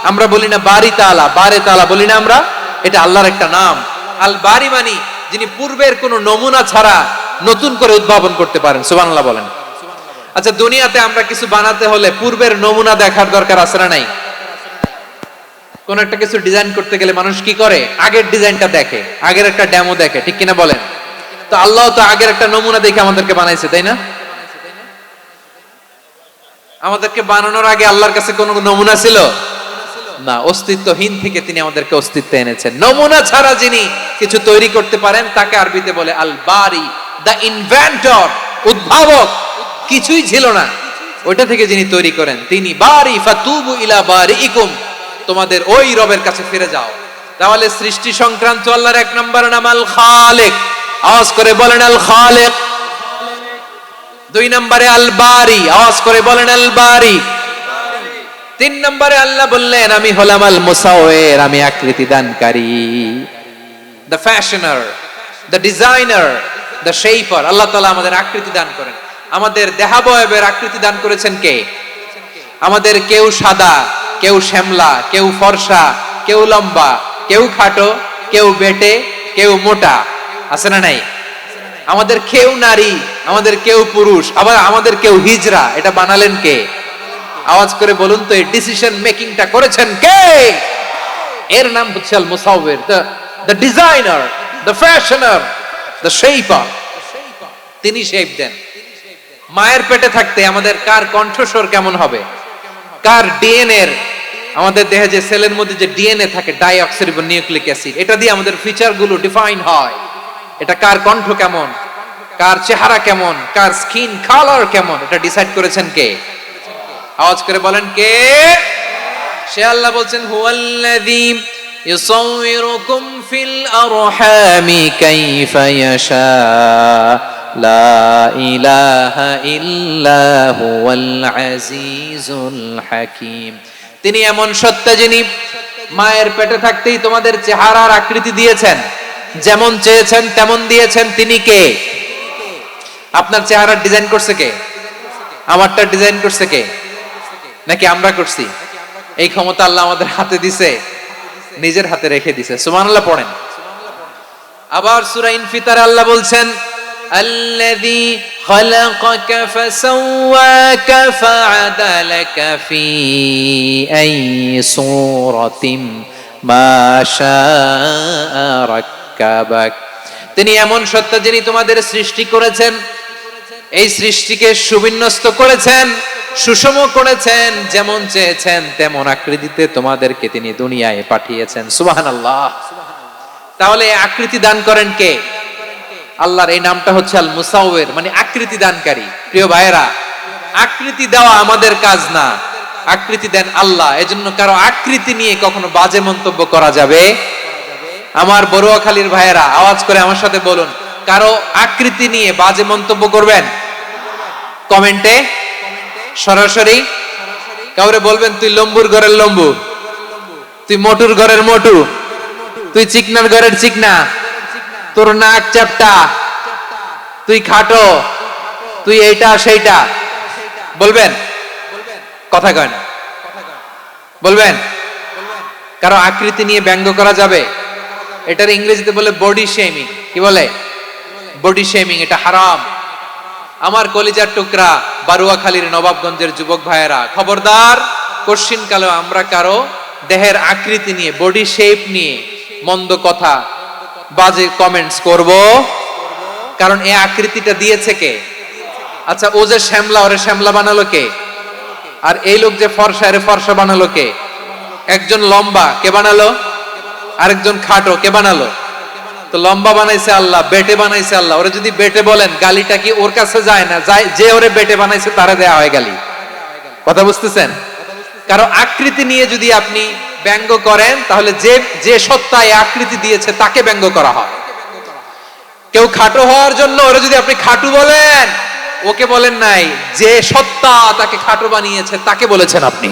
আমরা বলি না বারি তাআলা, বারে তাআলা বলি না আমরা, এটা আল্লাহর একটা নাম। আল বারি মানে যিনি পূর্বের কোন নমুনা ছাড়া নতুন করে উদ্ভাবন করতে পারেন। সুবহানাল্লাহ বলেন। আচ্ছা, দুনিয়াতে আমরা কিছু বানাতে হলে পূর্বের নমুনা দেখার দরকার আছে না নাই? কোন একটা কিছু ডিজাইন করতে গেলে মানুষ কি করে? আগের ডিজাইনটা দেখে, আগের একটা ডেমো দেখে, ঠিক কিনা বলেন? তো আল্লাহ তো আগের একটা নমুনা দেখে আমাদেরকে বানাইছে, তাই না? আমাদেরকে বানানোর আগে আল্লাহর কাছে কোনো নমুনা ছিল না। অস্তিত্বহীন থেকে তিনি আমাদেরকে অস্তিত্বে এনেছেন। নমুনা ছাড়া যিনি কিছু তৈরি করতে পারেন তাকে আরবিতে বলে আল বারি, দ্য ইনভেন্টর, উদ্ভাবক। কিছুই ছিল না, ওইটা থেকে যিনি তৈরি করেন তিনি বারি। ফাতুবু ইলা বারিইকুম, তোমাদের ওই রবের কাছে ফিরে যাও। তাহলে সৃষ্টি সংক্রান্ত আল্লাহর এক নম্বর নাম আল খালিক। আওয়াজ করে বলেন আল খালিক। দুই নম্বরে আল বারি। আওয়াজ করে বলেন আল বারি। তিন নম্বরে আল্লাহ বললেন আমি হলাম আল মুসাওয়ির, আমি আকৃতি দানকারী। The fashioner, the designer, the shaper. Allah তাআলা আমাদের আকৃতি দান করেন। আমাদের দেহাবয়বের আকৃতি দান করেছেন কে? আমাদের কেউ সাদা, কেউ শ্যামলা, কেউ ফর্সা, কেউ লম্বা, কেউ খাটো, কেউ বেটে, কেউ মোটা, আছে না নাই? আমাদের কেউ নারী, আমাদের কেউ পুরুষ, আবার আমাদের কেউ হিজড়া। এটা বানালেন কে? আওয়াজ করে বলুন তো, এই ডিসিশন মেকিংটা করেছেন কে? এর নাম হচ্ছে আল মুসাওয়ির, the designer, the fashioner, the shaper. তিনি শেপ দেন। মায়ের পেটে থাকতে আমাদের কার কণ্ঠস্বর কেমন হবে, কার ডিএনএ, আমাদের দেহে যে সেলের মধ্যে যে ডিএনএ থাকে, ডাইঅক্সিরিবো নিউক্লিক অ্যাসিড, এটা দিয়ে আমাদের ফিচার গুলো ডিফাইন হয়। এটা কার কণ্ঠ কেমন, কার চেহারা কেমন, কার স্কিন কালার কেমন, এটা ডিসাইড করেছেন কে? আওয়াজ করে বলেন কে? সে আল্লাহ বলছেন হুয়াল্লাযী ইউসাউইরুকুম ফিল আরহামি কাইফা ইয়াশা লা ইলাহা ইল্লা হুয়াল আজিজুল হাকীম। তিনি এমন সত্তা যিনি মায়ের পেটে থাকতেই তোমাদের চেহারার আকৃতি দিয়েছেন, যেমন চেয়েছেন তেমন দিয়েছেন। তিনি কে? আপনার চেহারার ডিজাইন করছে কে? আমারটা ডিজাইন করছে কে? নাকি আমরা করছি? এই ক্ষমতা আল্লাহ আমাদের হাতে দিছে, নিজের হাতে রেখে দিছে। সুবহানাল্লাহ পড়েন। আবার সূরা ইনফিতার আল্লাহ বলছেন আল্লাযী খালাকাকা ফাসাওয়াকা ফাআদালাকা ফি আইয়ি সূরাতিন মা শাআ রাক্কাবাক। তিনি এমন সত্তা যিনি তোমাদের সৃষ্টি করেছেন, এই সৃষ্টিকে সুবিন্যস্ত করেছেন, সুষম করেছেন, যেমন চেয়েছেন তেমন আকৃতিতে তোমাদেরকে তিনি দুনিয়ায় পাঠিয়েছেন। সুবহানাল্লাহ। তাহলে আকৃতি দান করেন কে? আল্লাহর এই নামটা হচ্ছে আল মুসাওয়ির, মানে আকৃতি দানকারী। প্রিয় ভাইয়েরা, আকৃতি দেওয়া আমাদের কাজ না, আকৃতি দেন আল্লাহ। এজন্য কারো আকৃতি নিয়ে কখনো বাজে মন্তব্য করা যাবে? আমার বড়ুয়াখালীর ভাইয়েরা আওয়াজ করে আমার সাথে বলুন, কারো আকৃতি নিয়ে বাজে মন্তব্য করবেন? কমেন্টে সরাসরি কাউরে বলবেন তুই লম্বুর ঘরের লম্বু, তুই মোটুর ঘরের মোটু, তুই চিকনার ঘরের চিকনা, তোর নাক চ্যাপটা, তুই খাটো, তুই এইটা সেইটা বলবেন? কথা কয় না। বলবেন? কারো আকৃতি নিয়ে ব্যঙ্গ করা যাবে? এটার ইংরেজিতে বলে বডি শেমিং। কি বলে? Body shaming. এটা হারাম। আমার কলিজার টুকরা বারুয়াখালীর নবাবগঞ্জের যুবক ভাইয়েরা, খবরদার, কোশ্চিন কালেও আমরা কারো দেহের আকৃতি নিয়ে, বডি শেপ নিয়ে মন্দ কথা, বাজে কমেন্টস করব। কারণ এই আকৃতিটা দিয়েছে কে? আচ্ছা, ও যে শ্যামলা, ওরে শ্যামলা বানালো কে? আর এই লোক যে ফর্সা, এরে ফর্সা বানালো কে? একজন লম্বা, কে বানালো? আরেকজন খাটো, কে বানালো? তো লম্বা বানাইছে আল্লাহ, বেটে বানাইছে আল্লাহ। ওরে যদি বেটে বলেন, গালিটা কি ওর কাছে যায় না? যায়। যে ওরে বেটে বানাইছে তারে দেয়া হয় গালি। কথা বুঝতেছেন? কারো আকৃতি নিয়ে যদি আপনি ব্যঙ্গ করেন, তাহলে যে যে সত্তা এই আকৃতি দিয়েছে তাকে ব্যঙ্গ করা হয়। কেউ খাটো হওয়ার জন্য ওরে যদি আপনি খাটু বলেন, ওকে বলেন নাই, যে সত্তা তাকে খাটো বানিয়েছে তাকে বলেছেন আপনি।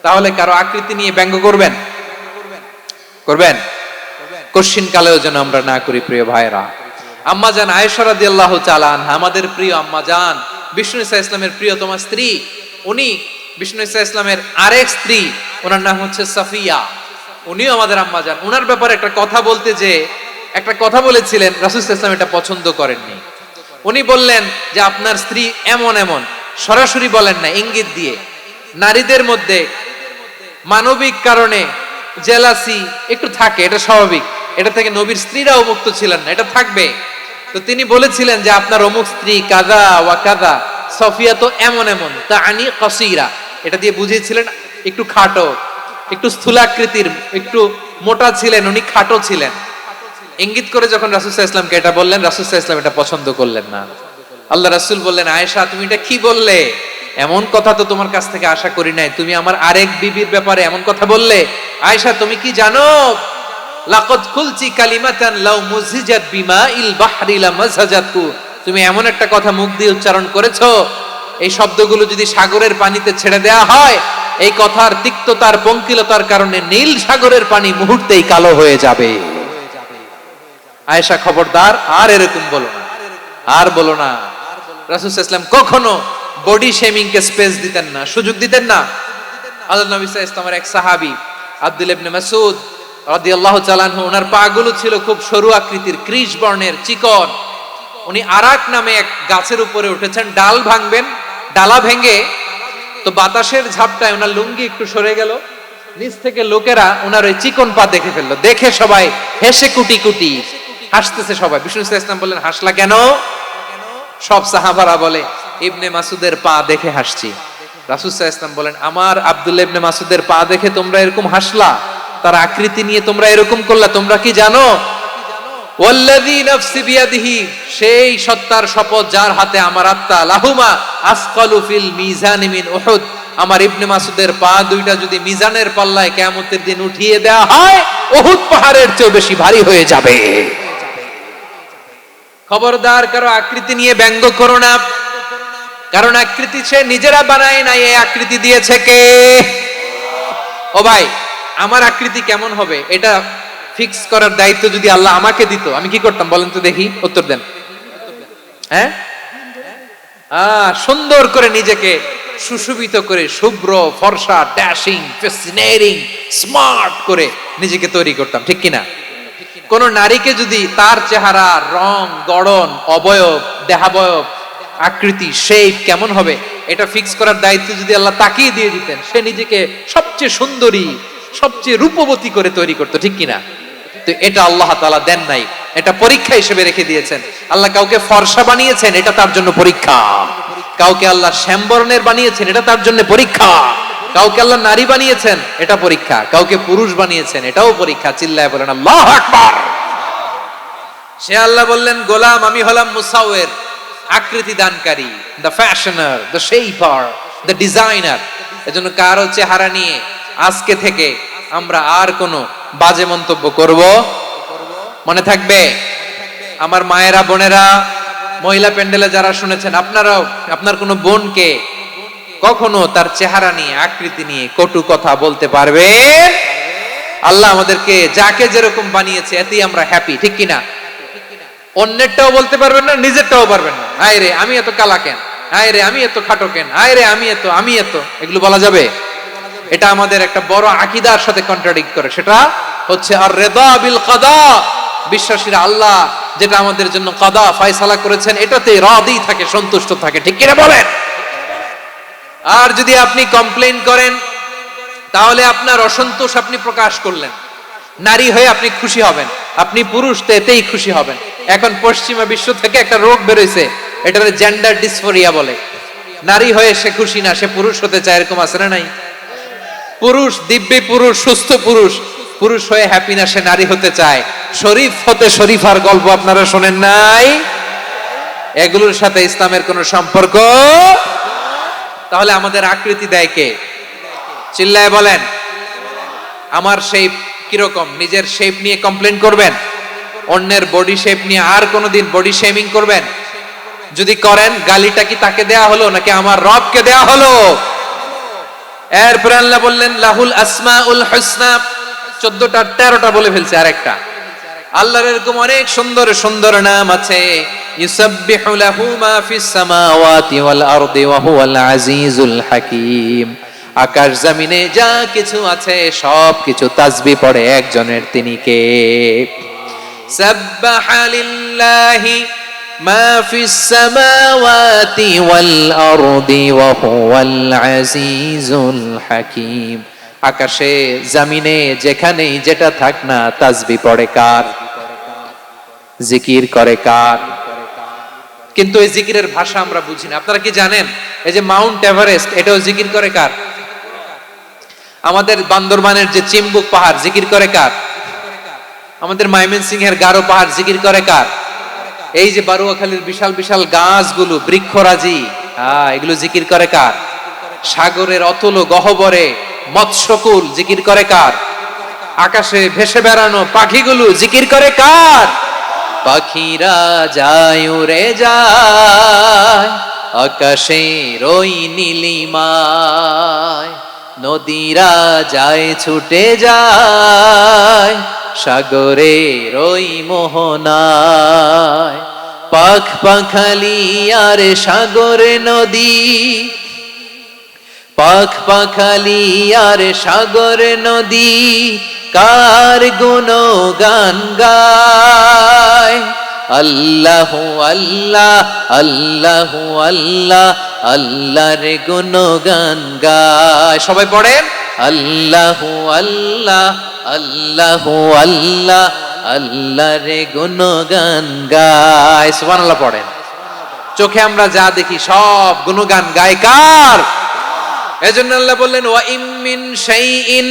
তাহলে কারো আকৃতি নিয়ে ব্যঙ্গ করবেন? করবেন? কোশ্চিন কালেও যেন আমরা না করি প্রিয় ভাইরা। আম্মা জান আয়েশা রাদিয়াল্লাহু তাআলা আনহা, আমাদের প্রিয় আম্মা জান, বিষ্ণু ইসা ইসলামের প্রিয়তমা স্ত্রী। উনি বিষ্ণু ইসা ইসলামের আরেক স্ত্রী, ওনার নাম হচ্ছে সাফিয়া। উনিও আমাদের আম্মা জান। ওনার ব্যাপারে একটা কথা বলতে যে একটা কথা বলেছিলেন, রাসূল সাল্লাল্লাহু আলাইহি ওয়াসাল্লাম এটা পছন্দ করেননি। উনি বললেন যে আপনার স্ত্রী এমন এমন, সরাসরি বলেন না, ইঙ্গিত দিয়ে। নারীদের মধ্যে মানবিক কারণে জেলাসি একটু থাকে, এটা স্বাভাবিক। এটা থেকে নবীর স্ত্রীরাও মুক্ত ছিলেন না, এটা থাকবে। তো তিনি বলেছিলেন যে আপনার অমুক স্ত্রী কাদা ওয়া কাদা, সফিয়া তো এমন এমন, তা আনি কসিরা, এটা দিয়ে বুঝিয়েছিলেন একটু খাটো, একটু স্থূলাকৃতির, একটু মোটা ছিলেন, উনি খাটো ছিলেন। ইঙ্গিত করে যখন রাসূল সাল্লাল্লাহু আলাইহি ওয়াসাল্লামকে এটা বললেন, রাসূল সাল্লাল্লাহু আলাইহি ওয়াসাল্লাম এটা পছন্দ করলেন না। আল্লাহ রাসূল বললেন, আয়েশা তুমি এটা কি বললে? এমন কথা তো তোমার কাছ থেকে আশা করি নাই। তুমি আমার আরেক বিবির ব্যাপারে এমন কথা বললে। আয়েশা তুমি কি জানো, লাকাদ কুলতি কালিমাতান লাউ মুজিজাত বিমাইল বাহরি লামাজাজাতু, তুমি এমন একটা কথা মুখ দিয়ে উচ্চারণ করেছো, এই শব্দগুলো যদি সাগরের পানিতে ছেড়ে দেয়া হয়, এই কথার তিক্ততার, পঙ্কিলতার কারণে নীল সাগরের পানি মুহূর্তেই কালো হয়ে যাবে। আয়েশা খবরদার, আর এরকম বলো না, আর বলো না। রাসূল সাল্লাল্লাহু আলাইহি ওয়াসাল্লাম কখনো বডি শেমিং কে স্পেস দিতেন না, সুযোগ দিতেন না। আল্লাহ নবী সাল্লাল্লাহু আলাইহি ওয়াসাল্লামের এক সাহাবী আব্দুল্লাহ ইবনে মাসউদ রাদিয়াল্লাহু তাআলা আনহু, ওনার পাগুলো ছিল খুব সরু আকৃতির, কৃশ বর্ণের, চিকন। উনি আরাক নামে এক গাছের উপরে উঠেছেন, ডাল ভাঙবেন, ডালা ভেঙে, তো বাতাসের ঝাপটায় ওনার লুঙ্গি একটু সরে গেল, নিচ থেকে লোকেরা ওনার ওই চিকন পা দেখে ফেললো। দেখে সবাই হেসে কুটি কুটি হাসতেছে সবাই। বিষ্ণু সাল্লাল্লাহু আলাইহি ওয়াসাল্লাম বললেন, হাসলা কেন? সব সাহাবারা বলে, ইবনে মাসুদের পা দেখে হাসছি। রাসূল সাল্লাল্লাহু আলাইহি ওয়াসাল্লাম বলেন, আমার আব্দুল্লাহ ইবনে মাসুদের পা দেখে তোমরা এরকম হাসলা, তার আকৃতি নিয়ে তোমরা এরকম করলা, তোমরা কি জানো? ওয়াল্লাযী নাফসি বিয়াদিহি, সেই সত্তার শপথ যার হাতে আমার আত্মা, লাহুমা আসকালু ফিল মিজানি মিন উহুদ, আমার ইবনে মাসুদের পা দুইটা যদি মিজানের পাল্লায় কিয়ামতের দিন উঠিয়ে দেওয়া হয়, উহুদ পাহাড়ের চেয়ে বেশি ভারী হয়ে যাবে। খবরদার, কারো আকৃতি নিয়ে ব্যঙ্গ করো না, কারণ আকৃতি সে নিজেরা বানায় নাই, এই আকৃতি দিয়েছে কে? ও ভাই, আমার আকৃতি কেমন হবে এটা ফিক্স করার দায়িত্ব যদি আল্লাহ আমাকে দিত, আমি কি করতাম বলেন তো দেখি, উত্তর দেন। হ্যাঁ, সুন্দর করে নিজেকে সুশোভিত করে, শুভ্র, ফর্সা, ড্যাশিং, ফ্যাসিনেটিং, স্মার্ট করে নিজেকে তৈরি করতাম, ঠিক কিনা? কোন নারীকে যদি তার চেহারা, রং, গড়ন, অবয়ব, দেহাবয়ব, আকৃতি, শেপ কেমন হবে এটা ফিক্স করার দায়িত্ব যদি আল্লাহ তাকিয়ে দিয়ে দিতেন, সে নিজেকে সবচেয়ে সুন্দরী, সবচেয়ে রূপবতী করে তৈরি করতো, ঠিক কিনা? তো এটা আল্লাহ তাআলা দেন নাই, এটা পরীক্ষা হিসেবে রেখে দিয়েছেন। আল্লাহ কাউকে ফর্সা বানিয়েছেন, এটা তার জন্য পরীক্ষা। কাউকে আল্লাহ শ্যামবর্ণের বানিয়েছেন, এটা তার জন্য পরীক্ষা। কাউকে আল্লাহ নারী বানিয়েছেন, এটা পরীক্ষা। কাউকে পুরুষ বানিয়েছেন, এটাও পরীক্ষা। চিল্লায় বলেন আল্লাহু আকবার। সে আল্লাহ বললেন, গোলাম আমি হলাম মুসাওয়ির, আকৃতি দানকারী, the fashioner, the shaper, the designer. এজন্য কারো চেহারা নিয়ে আজকে থেকে আমরা আর কোনো বাজে মন্তব্য করব? মনে থাকবে? আমার মায়েরা, বোনেরা, মহিলা প্যান্ডেলে যারা শুনেছেন, আপনারাও আপনার কোনো বোনকে কখনো তার চেহারা নিয়ে, আকৃতি নিয়ে কটু কথা বলতে পারবে? আল্লাহ আমাদেরকে যাকে যেরকম বানিয়েছে এতেই আমরা হ্যাপি, ঠিক কিনা? অন্যেরটাও বলতে পারবেন না, নিজেরটাও পারবেন না। হায় রে আমি এত কালা কেন, হায় রে আমি এত খাটো কেন, হায় রে আমি এত, এগুলো বলা যাবে? এটা আমাদের একটা বড় আকীদার সাথে কন্ট্রাডিক্ট করে। সেটা হচ্ছে আর রিদা বিল কাদা, বিশ্বাসীরা আল্লাহ যেটা আমাদের জন্য কাদা ফয়সালা করেছেন এটাতে রাদি থাকে, সন্তুষ্ট থাকে। ঠিক কিনা বলেন? আর যদি আপনি কমপ্লেইন করেন তাহলে আপনার অসন্তোষ আপনি প্রকাশ করলেন। নারী হয়ে আপনি খুশি হবেন, আপনি পুরুষ তো এতেই খুশি হবেন। এখন পশ্চিমা বিশ্ব থেকে একটা রোগ বেরোইছে, এটাকে জেন্ডার ডিসফোরিয়া বলে। নারী হয়ে সে খুশি না, সে পুরুষ হতে চায়, এরকম আছে না নাই? পুরুষ দিব্যি পুরুষ, সুস্থ পুরুষ, পুরুষ হয়ে হ্যাপি না, সে নারী হতে চায়। শরীফ হতে শরীফার গল্প আপনারা শোনেন নাই? এগুলোর সাথে ইসলামের কোনো সম্পর্ক? তাহলে আমাদের আকৃতি দেয় কে? চিল্লায় বলেন। আমার শেপ কিরকম, নিজের শেপ নিয়ে কমপ্লেন করবেন? অন্যের বডি শেপ নিয়ে আর কোনোদিন বডি শেমিং করবেন? যদি করেন, গালিটা কি তাকে দেয়া হলো নাকি আমার রবকে দেয়া হলো? এরপরে আল্লাহ বললেন লাহুল আসমাউল হুসনা, 14টা 13টা বলে ফেলছে আরেকটা। আল্লাহর এরকম অনেক সুন্দর সুন্দর নাম আছে। ইউসাব্বিহু লাহু মা ফিস সামাওয়াতি ওয়াল আরদি ওয়া হুয়াল আজিজুল হাকীম। আকাশ জমিনে যা কিছু আছে সব কিছু তাসবিহ পড়ে একজনের, তিনি কে? সাব্বাহা লিল্লাহি মা ফিস সামাওয়াতি ওয়াল আরদি ওয়া হুয়াল আজিজুল হাকীম। আকাশে জমিনে যেখানেই যেটা থাক না, তাসবিহ পড়ে কার? জিকির করে কার? কিন্তু এই জিকিরের ভাষা আমরা বুঝি না। আপনারা কি জানেন এই যে মাউন্ট এভারেস্ট, এটাও জিকির করে কার? আমাদের বান্দরবানের যে চিম্বুক পাহাড়, জিকির করে কার? আমাদের ময়মনসিংহের গারো পাহাড়, জিকির করে কার? এই যে বারুয়াখালীর বিশাল বিশাল গাছগুলো, বৃক্ষরাজি, এগুলো জিকির করে কার? সাগরের অতল গহ্বরে মৎস্যকুল, জিকির করে কার? আকাশে ভেসে বেড়ানো পাখিগুলো, জিকির করে কার? পাখিরা যায় উড়ে যায় আকাশের ওই নীলিমায়, নদীরা যায় ছুটে যায় সাগরের ওই মোহনায়। পাখ পাখালি আর সাগর নদী, পাখ পাখালি আর সাগর নদী কার গুণগান গায়। আল্লাহ আল্লাহ আল্লাহ আল্লাহ, আল্লাহর গুণগান গায়। সবাই পড়েন আল্লাহ আল্লাহ আল্লাহ আল্লাহ, আল্লাহর গুণগান গায়। সুবহানাল্লাহ পড়েন। চোখে আমরা যা দেখি সব গুণগান গায় কার? এজন্য আল্লাহ বললেন ওয়া ইম মিন শাইইন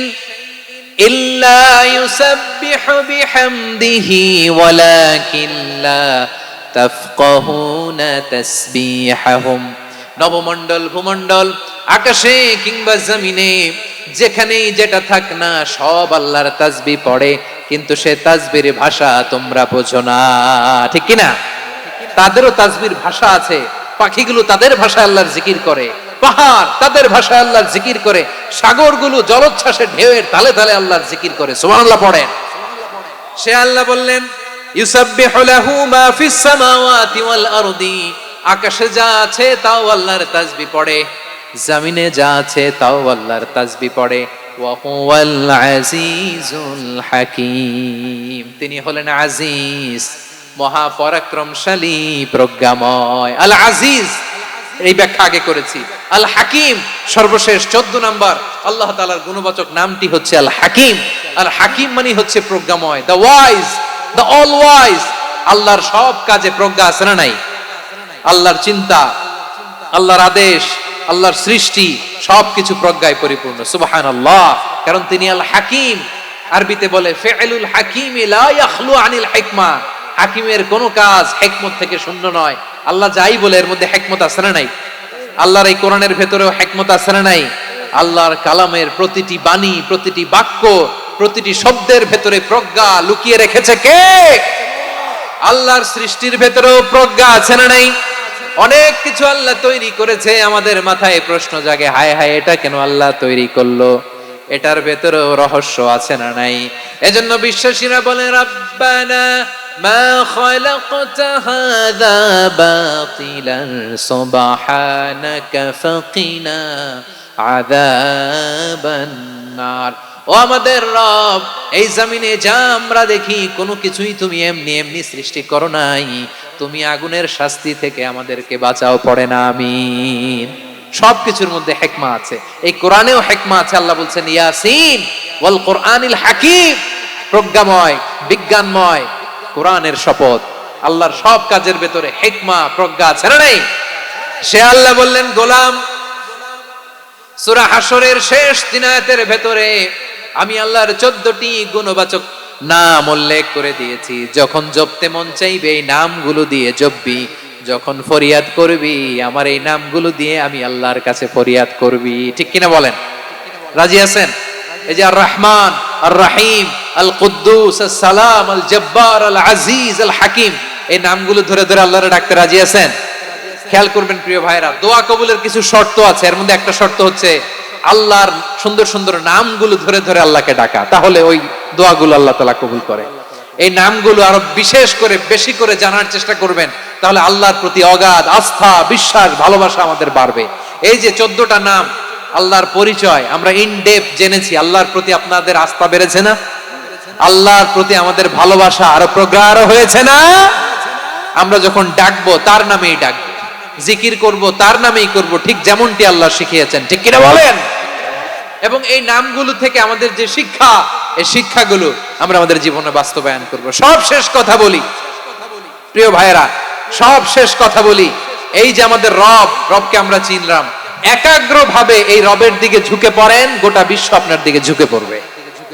ইল্লা ইউসাব্বিহু বিহামদিহি ওয়ালাকিন লা তাফকাহুনা তাসবিহাহুম। নবমণ্ডল ভূমণ্ডল, আকাশে কিংবা জমিনে যেখানেই যেটা থাক না, সব আল্লাহর তাসবিহ পড়ে, কিন্তু সে তাসবির ভাষা তোমরা বোঝো না। ঠিক কি না? তাদেরও তাসবির ভাষা আছে। পাখিগুলো তাদের ভাষায় আল্লাহর জিকির করে, পাহাড় তাদের ভাষায় আল্লাহর জিকির করে, সাগরগুলো জলোচ্ছ্বাসে ঢেউয়ের তালে তালে আল্লাহর জিকির করে। সুবহানাল্লাহ পড়েন। সে আল্লাহ বললেন ইউসাব্বিহু লাহু মা ফিস সামাওয়াতি ওয়াল আরদি, আকাশে যা আছে তাও আল্লাহর তাসবিহ পড়ে, জমিনে যা আছে তাও আল্লাহর তাসবিহ পড়ে। ওয়া হুয়াল আজিজুল হাকীম, তিনি হলেন আজিজ, মহা পরাক্রমশালী, প্রজ্ঞাময়। আল আজিজ এই ব্যাখ্যা আগে করেছি। আল হাকিম সর্বশেষ 14 নম্বর আল্লাহ তাআলার গুণবাচক নামটি হচ্ছে আল হাকিম। আল হাকিম মানে হচ্ছে প্রজ্ঞাময়, the wise, the all wise. আল্লাহর সব কাজে প্রজ্ঞা আছে না নাই? আল্লাহর চিন্তা, আল্লাহর আদেশ, আল্লাহর সৃষ্টি সবকিছু প্রজ্ঞায় পরিপূর্ণ। সুবহানাল্লাহ, কারণ তিনি আল হাকিম। আরবিতে বলে ফিআলুল হাকিমি লা ইয়াখলু আনিল হিকমা, হাকিমের কোন কাজ হিকমত থেকে শূন্য নয়। আল্লাহ যাই বলে এর মধ্যে হিকমত আছে না নাই? আল্লাহর এই কোরআনের ভেতরেও হিকমত আছে না নাই? আল্লাহর কালামের প্রতিটি বাণী, প্রতিটি বাক্য, প্রতিটি শব্দের ভেতরে প্রজ্ঞা লুকিয়ে রেখেছে কে? আল্লাহর সৃষ্টির ভেতরেও প্রজ্ঞা আছে না নাই? অনেক কিছু আল্লাহ তৈরি করেছে, আমাদের মাথায় প্রশ্ন জাগে, হায় হায় এটা কেন আল্লাহ তৈরি করলো? এটার ভেতরেও রহস্য আছে না নাই? এজন্য বিশ্বাসীরা বলে রব্বানা মা খালাকতা হাযা বাতিলান সুবহানাকা ফাকিনা আযাবান নার। ও আমাদের রব, এই জমিনে যা আমরা দেখি কোনো কিছুই তুমি এমনি এমনি সৃষ্টি করো নাই, তুমি আগুনের শাস্তি থেকে আমাদেরকে বাঁচাও, পড়ে না আমিন। সবকিছুর মধ্যে হিকমা আছে, এই কোরআনেও হিকমা আছে। আল্লাহ বলছেন ইয়াসিন ওয়াল কোরআনিল হাকিম, প্রজ্ঞাময় বিজ্ঞানময় কোরআনের শপথ। আল্লাহর সব কাজের ভেতরে হিকমা প্রজ্ঞা আছে না নাই? সে আল্লাহ বললেন গোলাম, সূরা হাশরের শেষ 3 আয়াতের ভেতরে আমি আল্লাহর 14টি গুণবাচক নাম উল্লেখ করে দিয়েছি। যখন জপতে মন চাইবে এই নামগুলো দিয়ে জপবি, যখন ফরিয়াদ করবি আমার এই নামগুলো দিয়ে আমি আল্লাহর কাছে ফরিয়াদ করবি। ঠিক কিনা বলেন? রাজি আছেন? এই যে আর রহমান, আর রহিম, আল কুদ্দুস, আস সালাম, আল জব্বার, আল আজিজ, আল হাকিম, এই নামগুলো ধরে ধরে আল্লাহরে ডাকতে রাজি আছেন? খেয়াল করবেন প্রিয় ভাইরা, দোয়া কবুলের কিছু শর্ত আছে। এর মধ্যে একটা শর্ত হচ্ছে আল্লাহর সুন্দর সুন্দর নামগুলো ধরে ধরে আল্লাহকে ডাকা, তাহলে ওই দোয়াগুলো আল্লাহ তাআলা কবুল করে। এই নামগুলো আরো বিশেষ করে বেশি করে জানার চেষ্টা করবেন, তাহলে আল্লাহর প্রতি অগাধ আস্থা, বিশ্বাস, ভালোবাসা আমাদের বাড়বে। এই যে 14টা নাম আল্লাহর পরিচয় আমরা ইন ডেপথ জেনেছি, আল্লাহর প্রতি আপনাদের আস্থা বেড়েছে না? আল্লাহর প্রতি আমাদের ভালোবাসা আরো প্রগাঢ় হয়েছে না? আমরা যখন ডাকবো তার নামেই ডাকবো, জিকির করব তার নামেই করব, ঠিক যেমনটি আল্লাহ শিখিয়েছেন। ঠিক কিনা বলেন? এবং এই নামগুলো থেকে আমাদের যে শিক্ষা, এই শিক্ষাগুলো আমরা আমাদের জীবনে বাস্তবায়ন করব। সব শেষ কথা বলি প্রিয় ভাইয়েরা, সব শেষ কথা বলি, এই যে আমাদের রবকে আমরা চিনলাম, একাগ্রভাবে এই রবের দিকে ঝুঁকে পড়েন, গোটা বিশ্ব আপনার দিকে ঝুঁকে পড়বে।